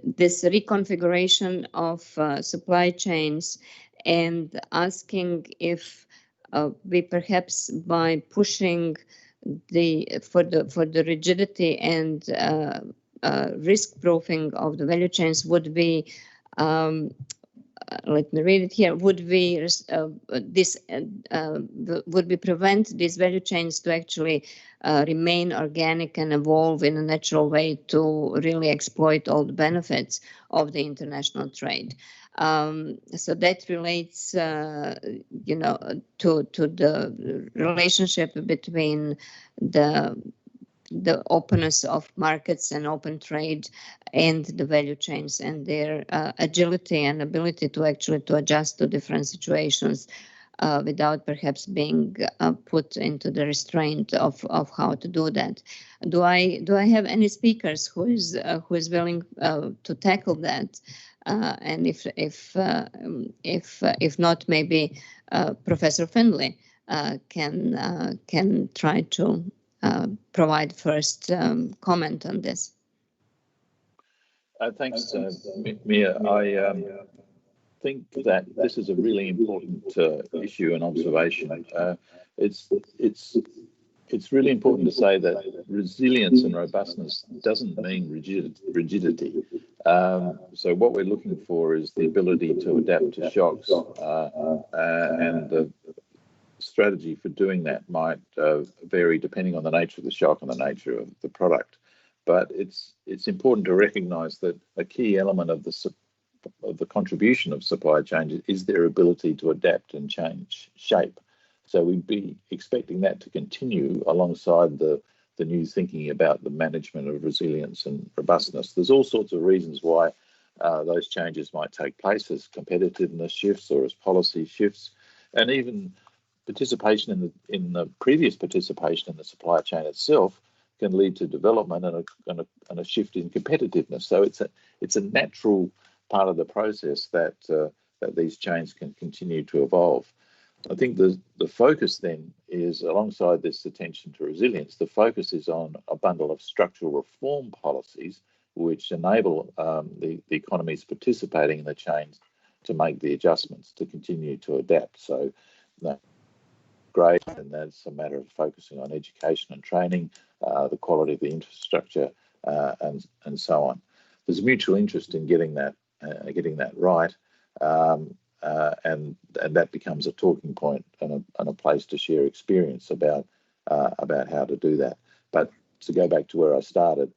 [SPEAKER 1] this reconfiguration of supply chains, and asking if we perhaps, by pushing for the rigidity and risk proofing of the value chains, would be let me read it here, would be prevent these value chains to actually remain organic and evolve in a natural way to really exploit all the benefits of the international trade. So that relates, to the relationship between the openness of markets and open trade and the value chains, and their agility and ability to actually adjust to different situations without perhaps being put into the restraint of how to do that. Do I have any speakers who is willing to tackle that? And if not, maybe Professor Findlay can try to provide first comment on this.
[SPEAKER 8] Thanks, Mia. I think that this is a really important issue and observation. It's it's really important to say that resilience and robustness doesn't mean rigidity. So what we're looking for is the ability to adapt to shocks, and the strategy for doing that might vary depending on the nature of the shock and the nature of the product. But it's important to recognise that a key element of the contribution of supply chain is their ability to adapt and change shape. So we'd be expecting that to continue alongside the new thinking about the management of resilience and robustness. There's all sorts of reasons why those changes might take place, as competitiveness shifts or as policy shifts, and even participation in the previous participation in the supply chain itself can lead to development and a shift in competitiveness. So it's a natural part of the process that these chains can continue to evolve. I think the focus then is, alongside this attention to resilience, the focus is on a bundle of structural reform policies which enable the economies participating in the chains to make the adjustments to continue to adapt. So great, and that's a matter of focusing on education and training, the quality of the infrastructure, and so on. There's mutual interest in getting that right, and that becomes a talking point and a place to share experience about how to do that. But to go back to where I started,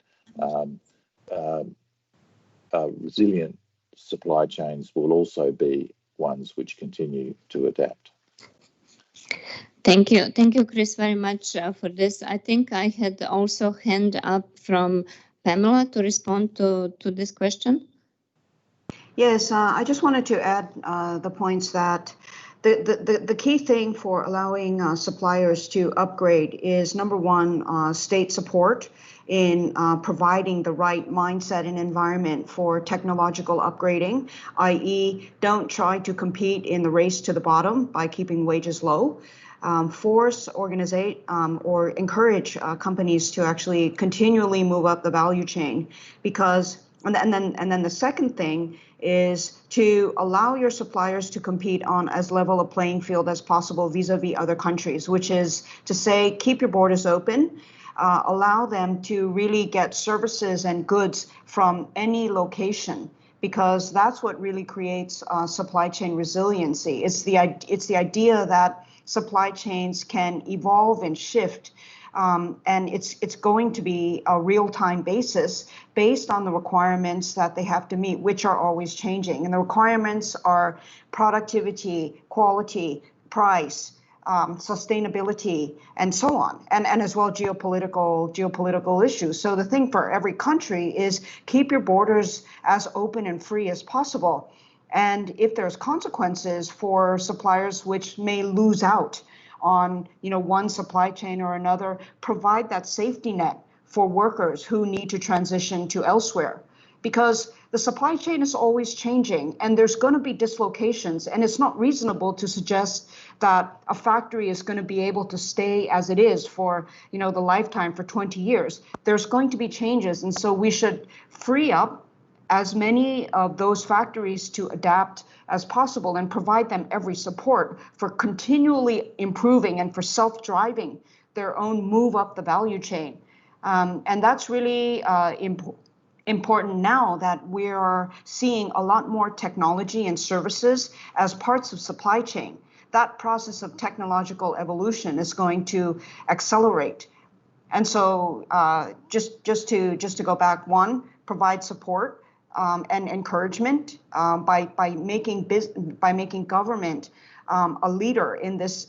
[SPEAKER 8] resilient supply chains will also be ones which continue to adapt.
[SPEAKER 1] Thank you, Chris, very much for this. I think I had also hand up from Pamela to respond to this question.
[SPEAKER 9] Yes, I just wanted to add the points that the key thing for allowing suppliers to upgrade is, number one, state support in providing the right mindset and environment for technological upgrading, i.e. don't try to compete in the race to the bottom by keeping wages low. Force, organize, or encourage companies to actually continually move up the value chain, because and then the second thing is to allow your suppliers to compete on as level a playing field as possible vis-a-vis other countries, which is to say, keep your borders open, allow them to really get services and goods from any location, because that's what really creates supply chain resiliency. It's the idea that supply chains can evolve and shift, and it's going to be a real-time basis based on the requirements that they have to meet, which are always changing. And the requirements are productivity, quality, price, sustainability, and so on, and as well geopolitical issues. So the thing for every country is keep your borders as open and free as possible. And if there's consequences for suppliers which may lose out on one supply chain or another, provide that safety net for workers who need to transition to elsewhere. Because the supply chain is always changing and there's going to be dislocations, and it's not reasonable to suggest that a factory is going to be able to stay as it is for the lifetime for 20 years. There's going to be changes, and so we should free up as many of those factories to adapt as possible and provide them every support for continually improving and for self-driving their own move up the value chain. And that's really important now that we are seeing a lot more technology and services as parts of supply chain. That process of technological evolution is going to accelerate. And so just to go back, one, provide support and encouragement by making government a leader in this,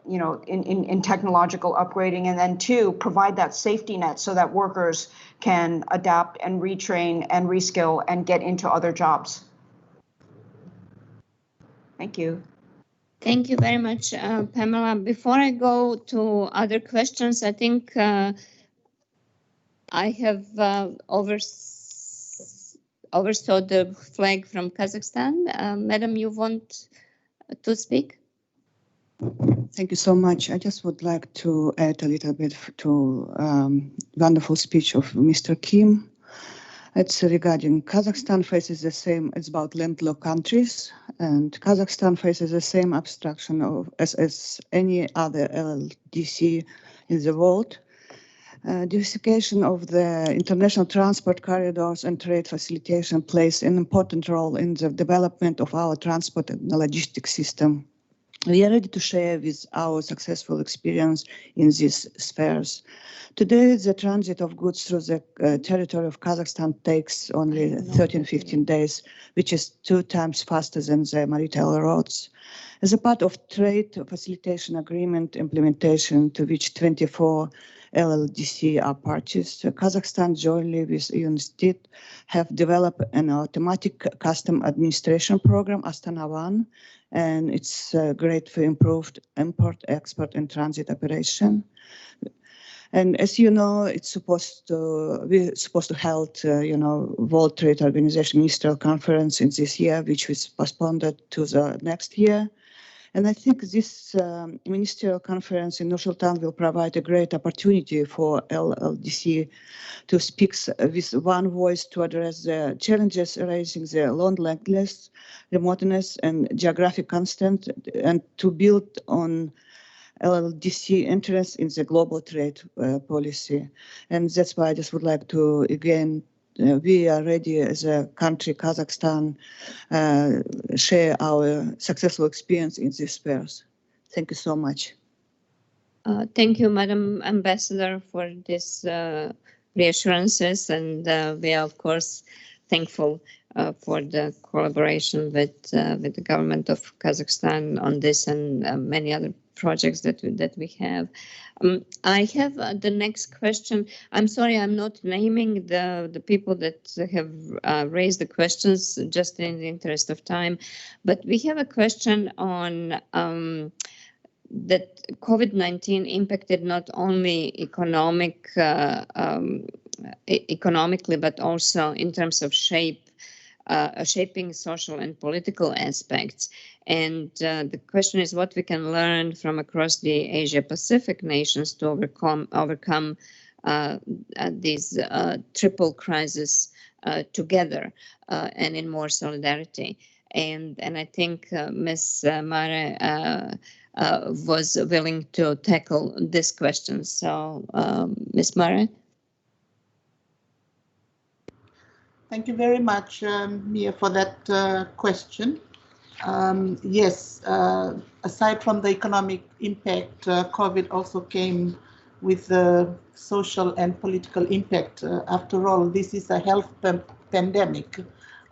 [SPEAKER 9] in technological upgrading, and then two, provide that safety net so that workers can adapt and retrain and reskill and get into other jobs. Thank you.
[SPEAKER 1] Thank you very much, Pamela. Before I go to other questions, I think I have oversaw the flag from Kazakhstan. Madam, you want to speak?
[SPEAKER 15] Thank you so much. I just would like to add a little bit to wonderful speech of Mr. Kim. It's regarding Kazakhstan faces the same, it's about landlocked countries, and Kazakhstan faces the same obstruction as any other LLDC in the world. Diversification of the international transport corridors and trade facilitation plays an important role in the development of our transport and logistics system. We are ready to share with our successful experience in these spheres. Today, the transit of goods through the territory of Kazakhstan takes only 13-15 days, which is 2 times faster than the maritime roads. As a part of trade facilitation agreement implementation, to which 24 LLDC are parties, Kazakhstan jointly with UNSTID have developed an automatic custom administration program, Astana One, and it's great for improved import, export, and transit operation. And as you know, we're supposed to hold, World Trade Organization Ministerial Conference in this year, which was postponed to the next year. And I think this ministerial conference in Nur-Sultan will provide a great opportunity for LLDC to speak with one voice to address the challenges raising the long lengthless, remoteness, and geographic constant, and to build on LLDC interest in the global trade policy. And that's why I just would like to, again, we are ready as a country, Kazakhstan, share our successful experience in these spheres. Thank you so much.
[SPEAKER 1] Thank you, Madam Ambassador, for these reassurances, and we are, of course, thankful for the collaboration with the government of Kazakhstan on this and many other projects that we have. I have the next question. I'm sorry, I'm not naming the people that have raised the questions, just in the interest of time, but we have a question on that COVID-19 impacted not only economically, but also in terms of shaping social and political aspects. And the question is what we can learn from across the Asia-Pacific nations to overcome these triple crises together and in more solidarity. And I think Ms. Mare was willing to tackle this question. So, Ms. Mare.
[SPEAKER 6] Thank you very much, Mia, for that question. Yes, aside from the economic impact, COVID also came with the social and political impact. After all, this is a health pandemic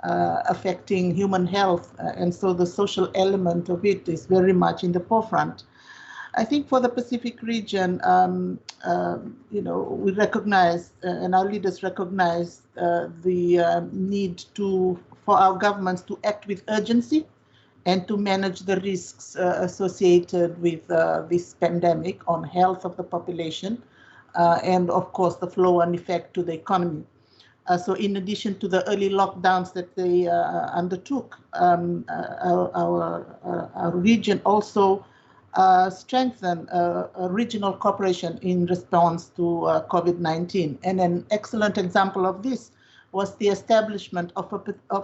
[SPEAKER 6] affecting human health, and so the social element of it is very much in the forefront. I think for the Pacific region, we recognize and our leaders recognize the need for our governments to act with urgency and to manage the risks associated with this pandemic on health of the population and, of course, the flow and effect to the economy. So in addition to the early lockdowns that they undertook, our region also strengthen regional cooperation in response to COVID-19. And an excellent example of this was the establishment of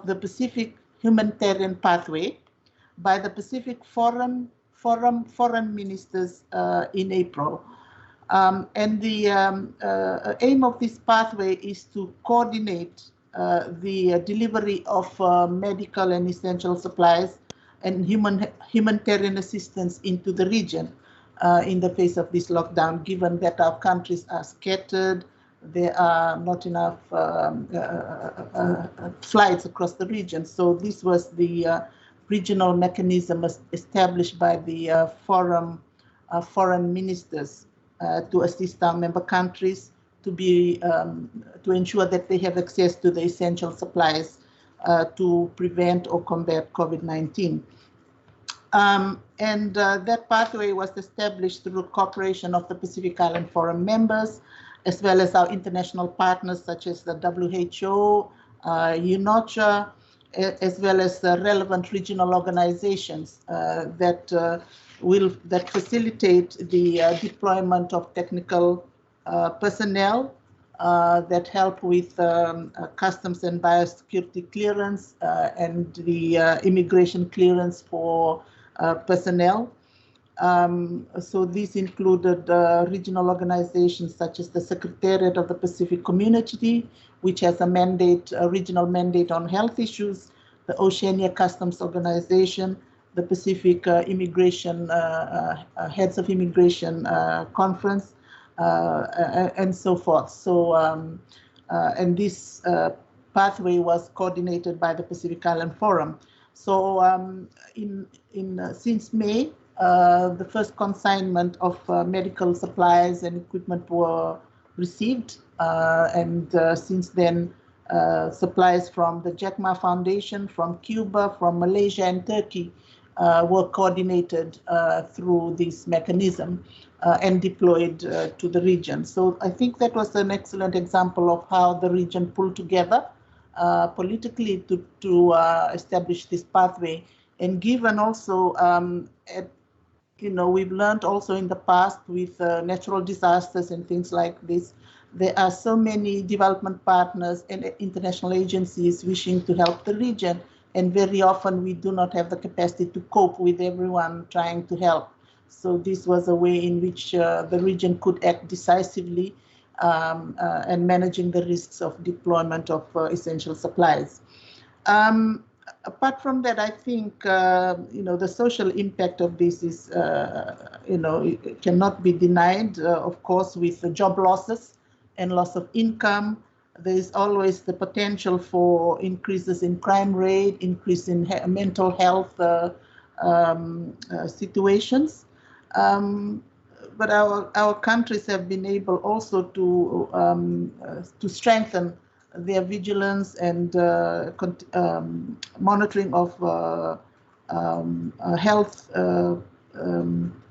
[SPEAKER 6] the Pacific Humanitarian Pathway by the Pacific Foreign Ministers in April. And the aim of this pathway is to coordinate the delivery of medical and essential supplies and humanitarian assistance into the region in the face of this lockdown, given that our countries are scattered, there are not enough flights across the region. So this was the regional mechanism established by the foreign ministers to assist our member countries to ensure that they have access to the essential supplies to prevent or combat COVID-19. And that pathway was established through cooperation of the Pacific Island Forum members, as well as our international partners such as the WHO, UNOCHA, as well as the relevant regional organizations that facilitate the deployment of technical personnel that help with customs and biosecurity clearance and the immigration clearance for personnel. So these included regional organizations such as the Secretariat of the Pacific Community, which has a mandate, a regional mandate on health issues, the Oceania Customs Organization, the Pacific Immigration Heads of Immigration Conference, and so forth. So, and this pathway was coordinated by the Pacific Island Forum. So, since May, the first consignment of medical supplies and equipment were received, and since then, supplies from the Jack Ma Foundation, from Cuba, from Malaysia and Turkey were coordinated through this mechanism and deployed to the region. So I think that was an excellent example of how the region pulled together politically to establish this pathway. And given also, we've learned also in the past with natural disasters and things like this, there are so many development partners and international agencies wishing to help the region. And very often we do not have the capacity to cope with everyone trying to help. So this was a way in which the region could act decisively and managing the risks of deployment of essential supplies. Apart from that, I think, the social impact of this is, it cannot be denied, of course, with the job losses and loss of income. There is always the potential for increases in crime rate, increase in mental health situations. But our countries have been able also to strengthen their vigilance and monitoring of health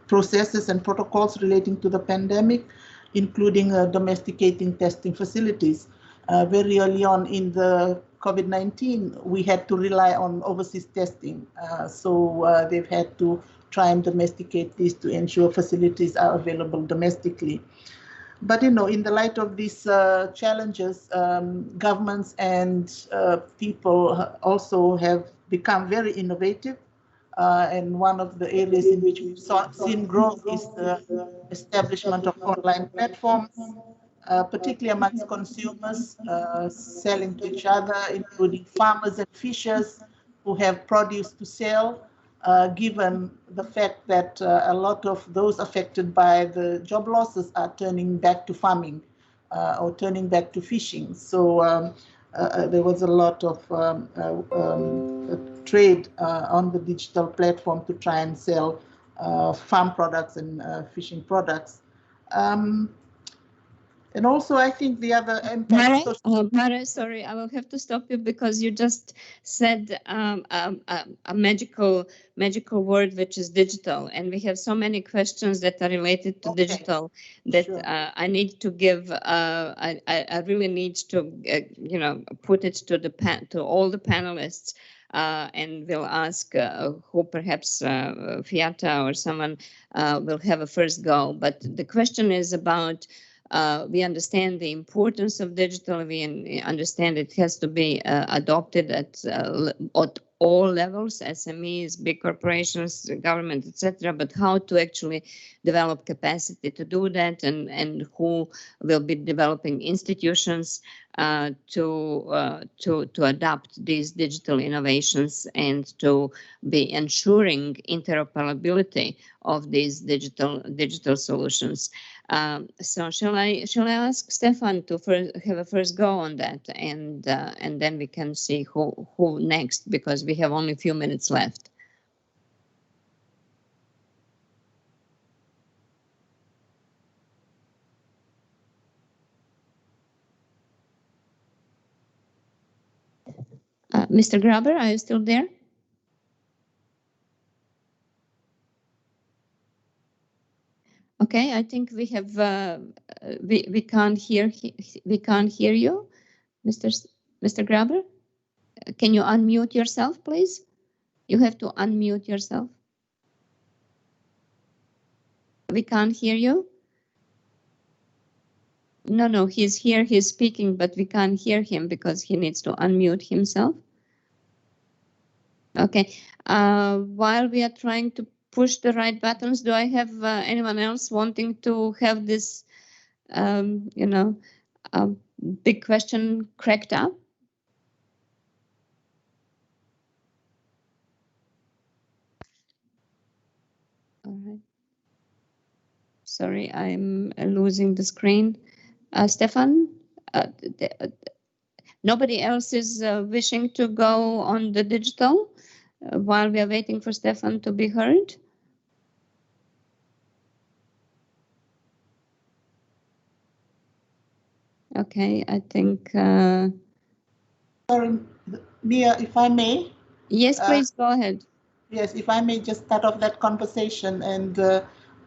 [SPEAKER 6] processes and protocols relating to the pandemic, including domesticating testing facilities. Very early on in the COVID-19, we had to rely on overseas testing. So they've had to try and domesticate this to ensure facilities are available domestically. But, in the light of these challenges, governments and people also have become very innovative. And one of the areas in which we've seen growth is the establishment of online platforms, particularly amongst consumers selling to each other, including farmers and fishers who have produce to sell, given the fact that a lot of those affected by the job losses are turning back to farming or turning back to fishing. So there was a lot of trade on the digital platform to try and sell farm products and fishing products. And also, I think the other impact.
[SPEAKER 1] Mara, sorry, I will have to stop you because you just said a magical word, which is digital, and we have so many questions that are related to digital that sure. I need to give. I really need to, put it to all the panelists. And we'll ask who perhaps Fiata or someone will have a first go. But the question is about. We understand the importance of digital. We understand it has to be adopted at all levels, SMEs, big corporations, government, etc. But how to actually develop capacity to do that, and who will be developing institutions to adapt these digital innovations and to be ensuring interoperability of these digital solutions. So shall I ask Stefan to have a first go on that, and then we can see who next, because we have only a few minutes left. Mr. Graber, are you still there? Okay, I think we have we can't hear you, Mr. Graber. Can you unmute yourself, please? You have to unmute yourself. We can't hear you. No, he's here, he's speaking, but we can't hear him because he needs to unmute himself. Okay, while we are trying to push the right buttons, do I have anyone else wanting to have this, you know, big question cracked up? All right. Sorry, I'm losing the screen. Stefan, nobody else is wishing to go on the digital while we are waiting for Stefan to be heard? Okay, I think...
[SPEAKER 6] Sorry, Mia, if I may.
[SPEAKER 1] Yes, please go ahead.
[SPEAKER 6] Yes, if I may just start off that conversation and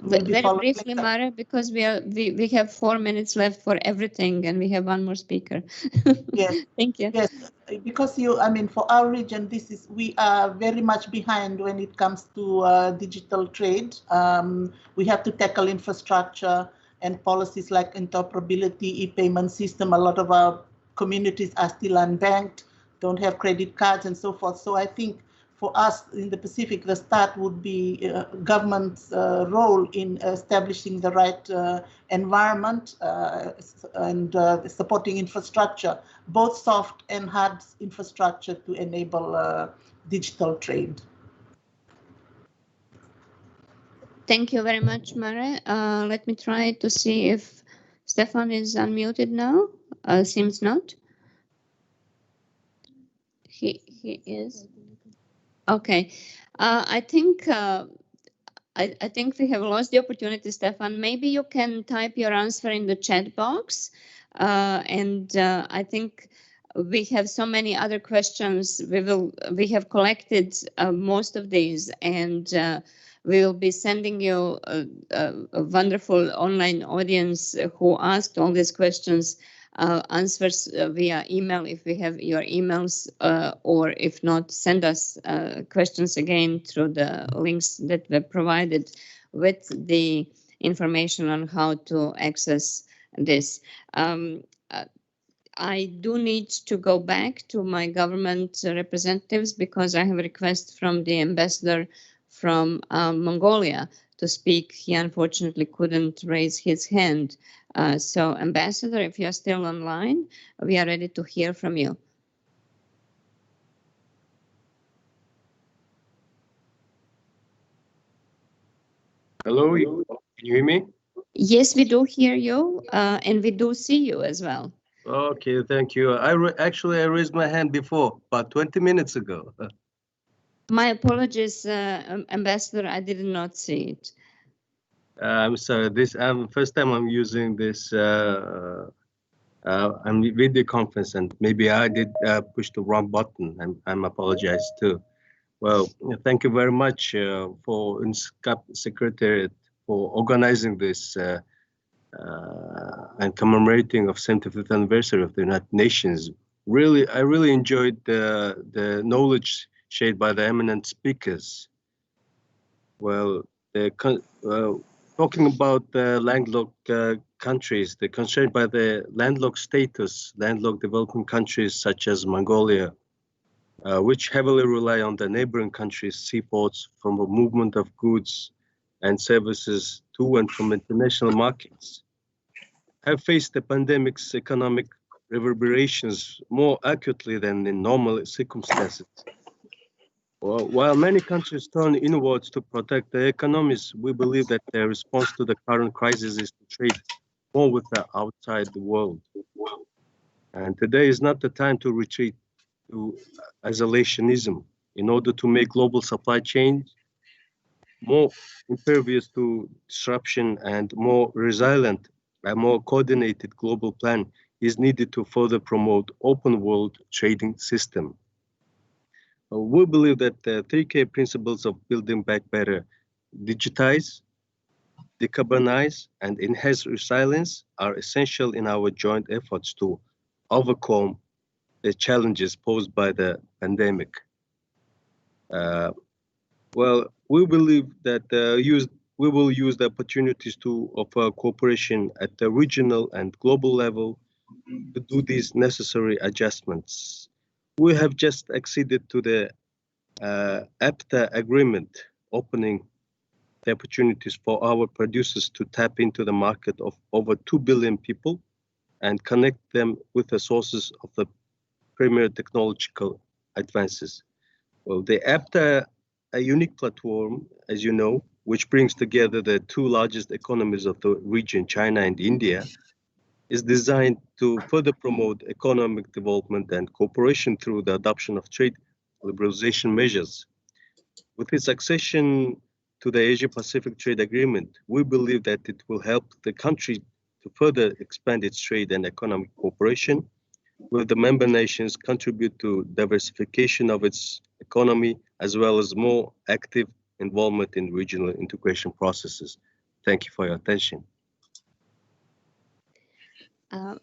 [SPEAKER 1] very briefly, Mara, because we have 4 minutes left for everything and we have one more speaker.
[SPEAKER 6] Yes.
[SPEAKER 1] Thank you.
[SPEAKER 6] Yes, because for our region, we are very much behind when it comes to digital trade. We have to tackle infrastructure and policies like interoperability, e-payment system. A lot of our communities are still unbanked, don't have credit cards and so forth. So I think for us in the Pacific, the start would be government's role in establishing the right environment and supporting infrastructure, both soft and hard infrastructure to enable digital trade.
[SPEAKER 1] Thank you very much, Mara. Let me try to see if Stefan is unmuted now. Seems not. He is. Okay. I think we have lost the opportunity, Stefan. Maybe you can type your answer in the chat box. I think we have so many other questions. We have collected most of these, and we will be sending you a wonderful online audience who asked all these questions. Answers via email if we have your emails, or if not, send us questions again through the links that were provided with the information on how to access this. I do need to go back to my government representatives because I have a request from the ambassador from Mongolia to speak. He unfortunately couldn't raise his hand. So, Ambassador, if you're still online, we are ready to hear from you.
[SPEAKER 16] Hello, can you hear me?
[SPEAKER 1] Yes, we do hear you, and we do see you as well.
[SPEAKER 16] Okay, thank you. Actually, I raised my hand before, about 20 minutes ago.
[SPEAKER 1] My apologies, Ambassador, I did not see it.
[SPEAKER 16] I'm sorry, this first time I'm using this video conference, and maybe I did push the wrong button. I'm apologize too. Well, thank you very much for INSCAP Secretariat for organizing this and commemorating of 75th anniversary of the United Nations. I really enjoyed the knowledge shared by the eminent speakers. Well, talking about the landlocked countries, they're concerned by the landlocked status, landlocked developing countries such as Mongolia, which heavily rely on the neighboring countries' seaports for the movement of goods and services to and from international markets, have faced the pandemic's economic reverberations more acutely than in normal circumstances. While many countries turn inwards to protect their economies, we believe that their response to the current crisis is to trade more with the outside the world. And today is not the time to retreat to isolationism in order to make global supply chains more impervious to disruption and more resilient. A more coordinated global plan is needed to further promote open world trading system. We believe that the 3K principles of building back better, digitize, decarbonize, and enhance resilience are essential in our joint efforts to overcome the challenges posed by the pandemic. Well, we believe that we will use the opportunities to offer cooperation at the regional and global level to do these necessary adjustments. We have just acceded to the APTA agreement, opening the opportunities for our producers to tap into the market of over 2 billion people and connect them with the sources of the premier technological advances. Well, the APTA, a unique platform, as you know, which brings together the two largest economies of the region, China and India, is designed to further promote economic development and cooperation through the adoption of trade liberalization measures. With its accession to the Asia-Pacific Trade Agreement, we believe that it will help the country to further expand its trade and economic cooperation, will the member nations contribute to diversification of its economy, as well as more active involvement in regional integration processes. Thank you for your attention.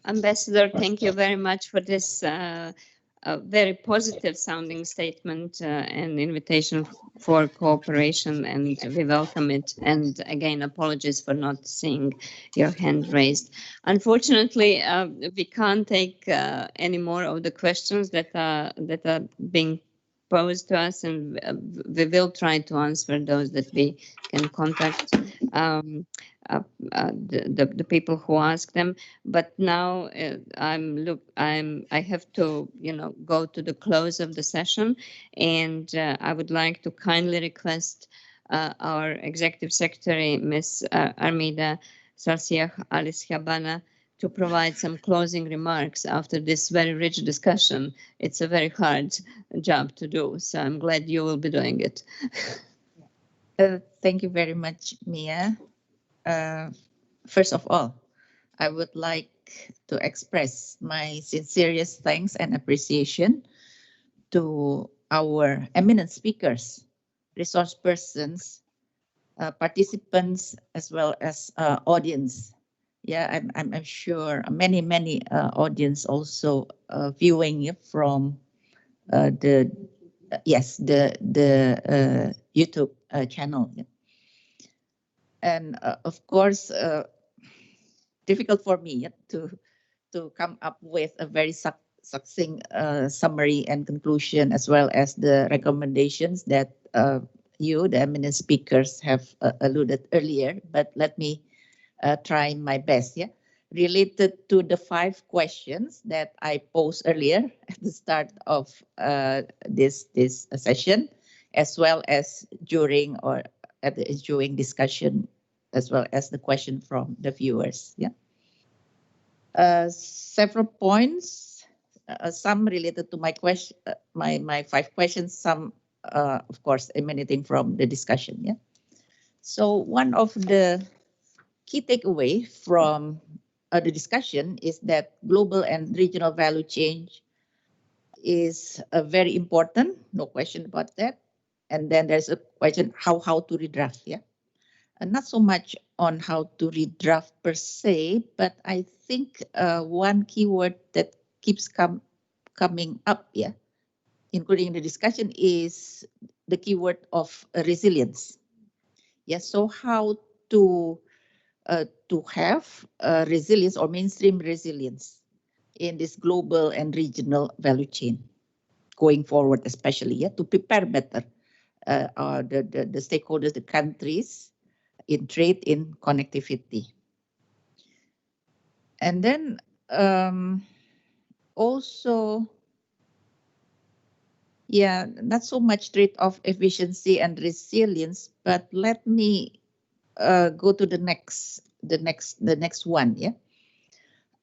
[SPEAKER 1] Ambassador, thank you very much for this very positive sounding statement and invitation for cooperation, and we welcome it. And again, apologies for not seeing your hand raised. Unfortunately, we can't take any more of the questions that are being posed to us, and we will try to answer those that we can contact the people who ask them. But now I have to go to the close of the session, and I would like to kindly request our Executive Secretary, Ms. Armida Sarsiach Alis-Habana, to provide some closing remarks after this very rich discussion. It's a very hard job to do, so I'm glad you will be doing it.
[SPEAKER 2] Thank you very much, Mia. First of all, I would like to express my sincerest thanks and appreciation to our eminent speakers, resource persons, participants, as well as audience. Yeah, I'm sure many audience also viewing from the YouTube channel. And of course, difficult for me to come up with a very succinct summary and conclusion, as well as the recommendations that you, the eminent speakers, have alluded earlier. But let me try my best. Yeah, related to the 5 questions that I posed earlier at the start of this session, as well as during discussion, as well as the question from the viewers. Yeah. Several points, some related to my question, my 5 questions, some of course emanating from the discussion. Yeah. So one of the key takeaway from the discussion is that global and regional value chain is very important, no question about that. And then there's a question how to redraft. Yeah. And not so much on how to redraft per se, but I think one keyword that keeps coming up, yeah, including the discussion, is the keyword of resilience. Yeah, so how to have resilience or mainstream resilience in this global and regional value chain going forward, especially, yeah, to prepare better the stakeholders, the countries, in trade, in connectivity. And then also, yeah, not so much trade-off efficiency and resilience, but let me go to the next one, yeah.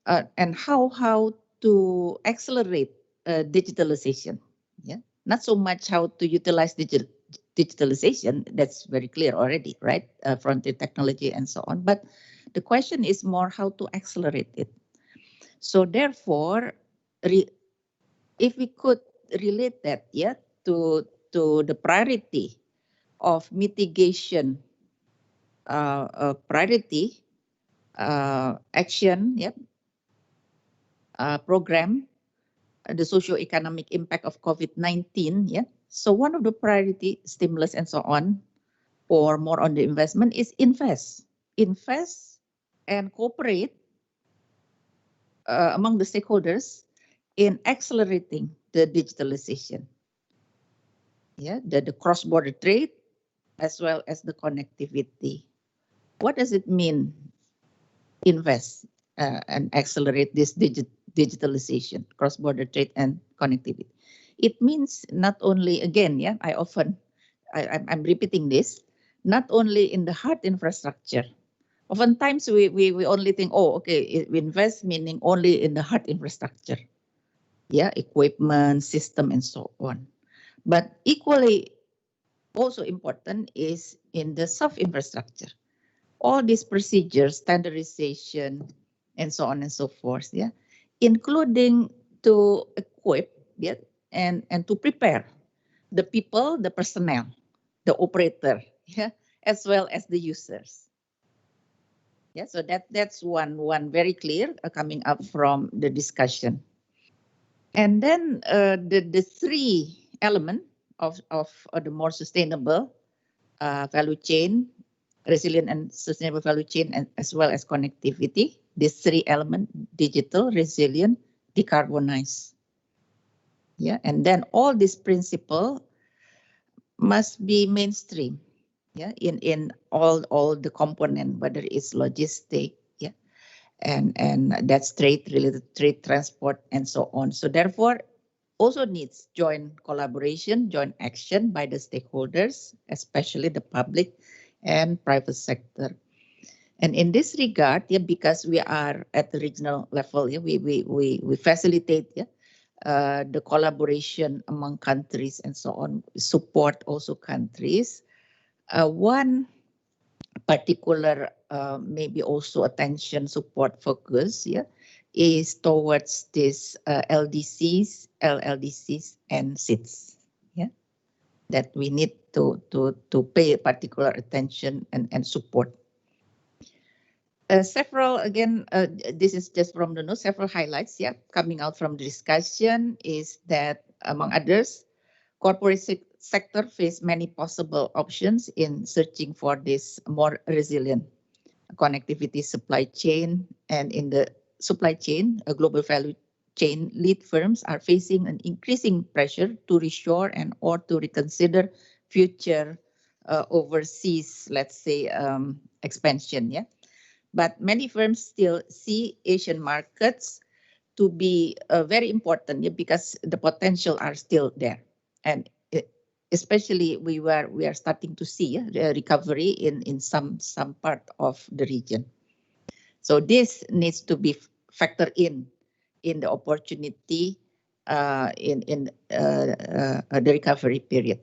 [SPEAKER 2] And how to accelerate digitalization, yeah. Not so much how to utilize digitalization, that's very clear already, right? Frontier technology and so on. But the question is more how to accelerate it. So therefore, if we could relate that, yeah, to the priority of mitigation, priority action, yeah, program, the socio-economic impact of COVID-19, yeah. So one of the priority stimulus and so on or more on the investment is invest and cooperate among the stakeholders in accelerating the digitalization. Yeah, the cross-border trade as well as the connectivity. What does it mean, invest and accelerate this digitalization, cross-border trade and connectivity? It means not only, again, yeah, I'm repeating this, not only in the hard infrastructure. Oftentimes we only think, oh, okay, we invest meaning only in the hard infrastructure. Yeah, equipment, system, and so on. But equally also important is in the soft infrastructure. All these procedures, standardization, and so on and so forth, yeah, including to equip, yeah, and to prepare the people, the personnel, the operator, yeah, as well as the users. Yeah, so that's one very clear coming up from the discussion. And then the three element of the more sustainable value chain, resilient and sustainable value chain, and as well as connectivity. These three elements: digital, resilient, decarbonize. Yeah, and then all these principles must be mainstream. Yeah, in all the component, whether it's logistic, yeah, and that's trade related, trade, transport, and so on. So therefore, also needs joint collaboration, joint action by the stakeholders, especially the public and private sector. And in this regard, yeah, because we are at the regional level, yeah, we facilitate, yeah, the collaboration among countries and so on, support also countries. One particular maybe also attention support focus, yeah, is towards this LDCs, LLDCs, and SIDS, yeah, that we need to pay particular attention and support. Several, again, this is just from the notes, several highlights, yeah, coming out from the discussion is that, among others, corporate sector face many possible options in searching for this more resilient connectivity supply chain. And in the supply chain, a global value chain lead firms are facing an increasing pressure to reshore and or to reconsider future overseas, let's say, expansion. Yeah, but many firms still see Asian markets to be very important, yeah, because the potential are still there, and especially we are starting to see recovery in some part of the region. So this needs to be factored in the opportunity in the recovery period.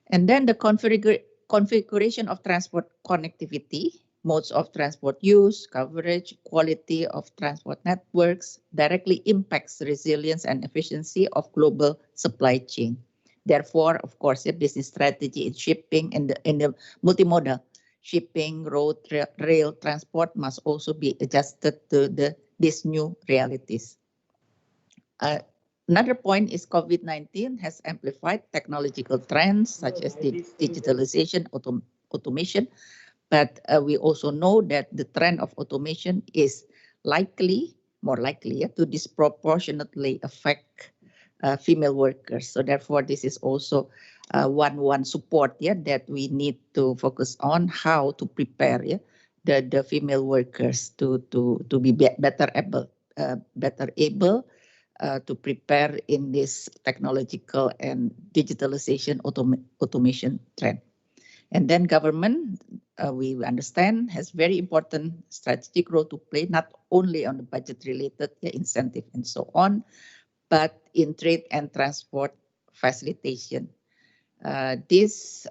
[SPEAKER 2] And then the configuration of transport connectivity, modes of transport use, coverage, quality of transport networks directly impacts resilience and efficiency of global supply chain. Therefore, of course, a business strategy in shipping and the multimodal shipping, road, rail transport must also be adjusted to these new realities. Another point is COVID-19 has amplified technological trends such as digitalization, automation, but we also know that the trend of automation is more likely to disproportionately affect female workers. So therefore, this is also one support, yeah, that we need to focus on, how to prepare, yeah, the female workers to be better able to prepare in this technological and digitalization automation trend. And then government, we understand, has very important strategic role to play, not only on the budget-related incentive and so on, but in trade and transport facilitation. This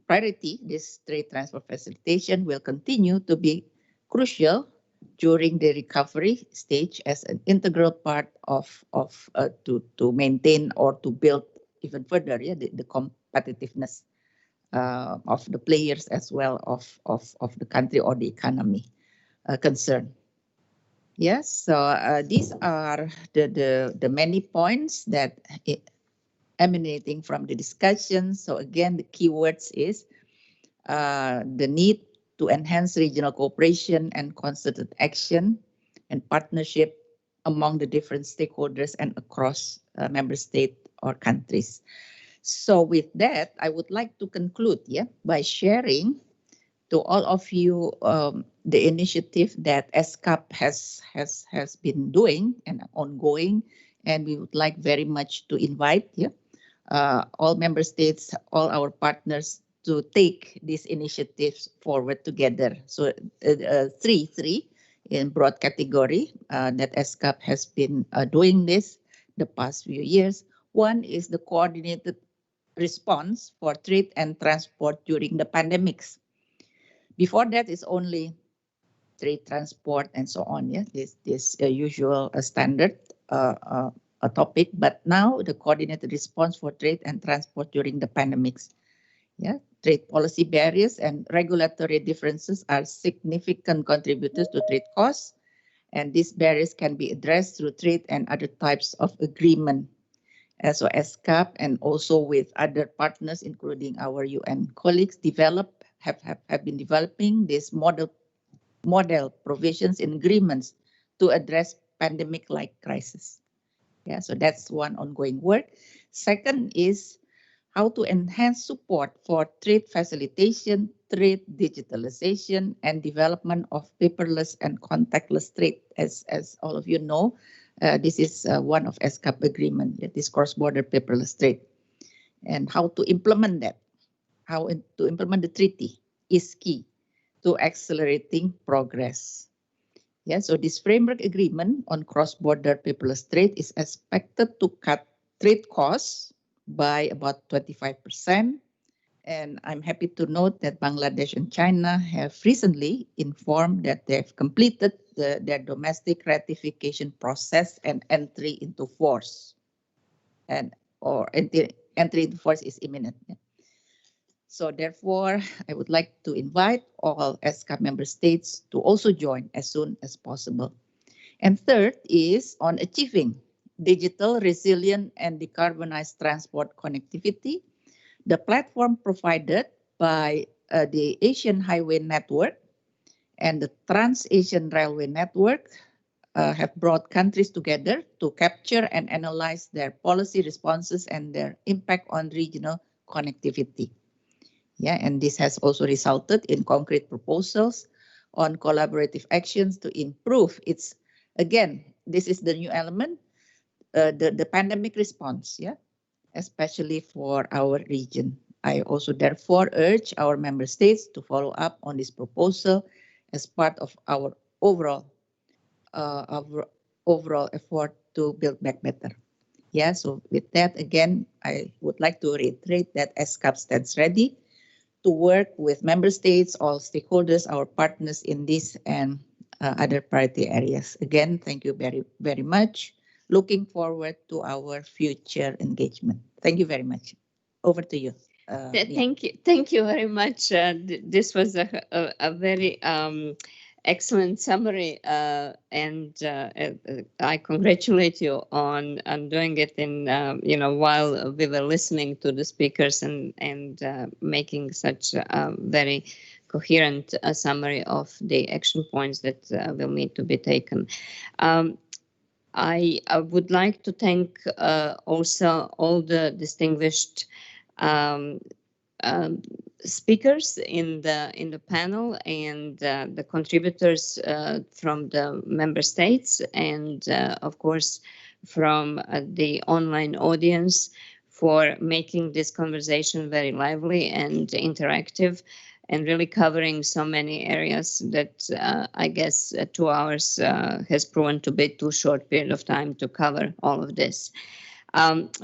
[SPEAKER 2] priority, this trade transport facilitation, will continue to be crucial during the recovery stage as an integral part of to maintain or to build even further, yeah, the competitiveness of the players as well of the country or the economy concerned. Yes, so these are the many points that emanating from the discussion. So again, the keywords is the need to enhance regional cooperation and concerted action and partnership among the different stakeholders and across member states or countries. So with that, I would like to conclude by sharing to all of you the initiative that ESCAP has been doing and ongoing, and we would like very much to invite all member states, all our partners to take these initiatives forward together. So three in broad category that ESCAP has been doing this the past few years. One is the coordinated response for trade and transport during the pandemics. Before that is only trade, transport, and so on. Yeah, this usual standard a topic, but now the coordinated response for trade and transport during the pandemics. Yeah, trade policy barriers and regulatory differences are significant contributors to trade costs, and these barriers can be addressed through trade and other types of agreement. So ESCAP and also with other partners, including our UN colleagues, have been developing this model provisions and agreements to address pandemic-like crisis. Yeah, so that's one ongoing work. Second is how to enhance support for trade facilitation, trade digitalization, and development of paperless and contactless trade. As all of you know, this is one of ESCAP agreement, this cross-border paperless trade. And how to implement that, how to implement the treaty is key to accelerating progress. Yeah, so this framework agreement on cross-border paperless trade is expected to cut trade costs by about 25%. And I'm happy to note that Bangladesh and China have recently informed that they've completed their domestic ratification process and entry into force. Entry into force is imminent. So therefore, I would like to invite all ESCAP member states to also join as soon as possible. And third is on achieving digital, resilient, and decarbonized transport connectivity. The platform provided by the Asian Highway Network and the Trans-Asian Railway Network have brought countries together to capture and analyze their policy responses and their impact on regional connectivity. Yeah, and this has also resulted in concrete proposals on collaborative actions to improve its, again, this is the new element, the pandemic response, yeah, especially for our region. I also therefore urge our member states to follow up on this proposal as part of our overall effort to build back better. Yeah, so with that, again, I would like to reiterate that ESCAP stands ready to work with member states, all stakeholders, our partners in this and other priority areas. Again, thank you very, very much. Looking forward to our future engagement. Thank you very much. Over to you.
[SPEAKER 1] Thank you very much. This was a very excellent summary, and I congratulate you on doing it in while we were listening to the speakers and making such a very coherent summary of the action points that will need to be taken. I would like to thank also all the distinguished speakers in the panel and the contributors from the member states and of course from the online audience for making this conversation very lively and interactive and really covering so many areas that I guess 2 hours has proven to be too short period of time to cover all of this.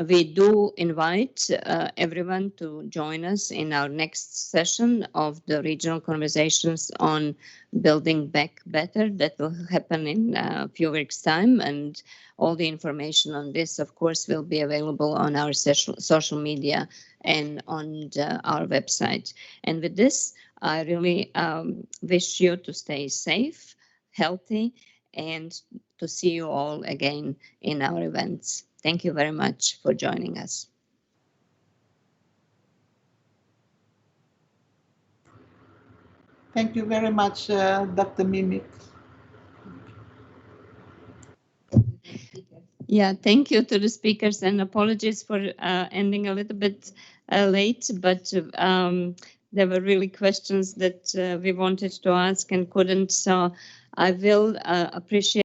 [SPEAKER 1] We do invite everyone to join us in our next session of the regional conversations on building back better. That will happen in a few weeks' time, and all the information on this, of course, will be available on our social media and on our website. And with this, I really wish you to stay safe, healthy, and to see you all again in our events. Thank you very much for joining us.
[SPEAKER 6] Thank you very much, Dr. Mimik.
[SPEAKER 1] Yeah, thank you to the speakers, and apologies for ending a little bit late, but there were really questions that we wanted to ask and couldn't, so I will appreciate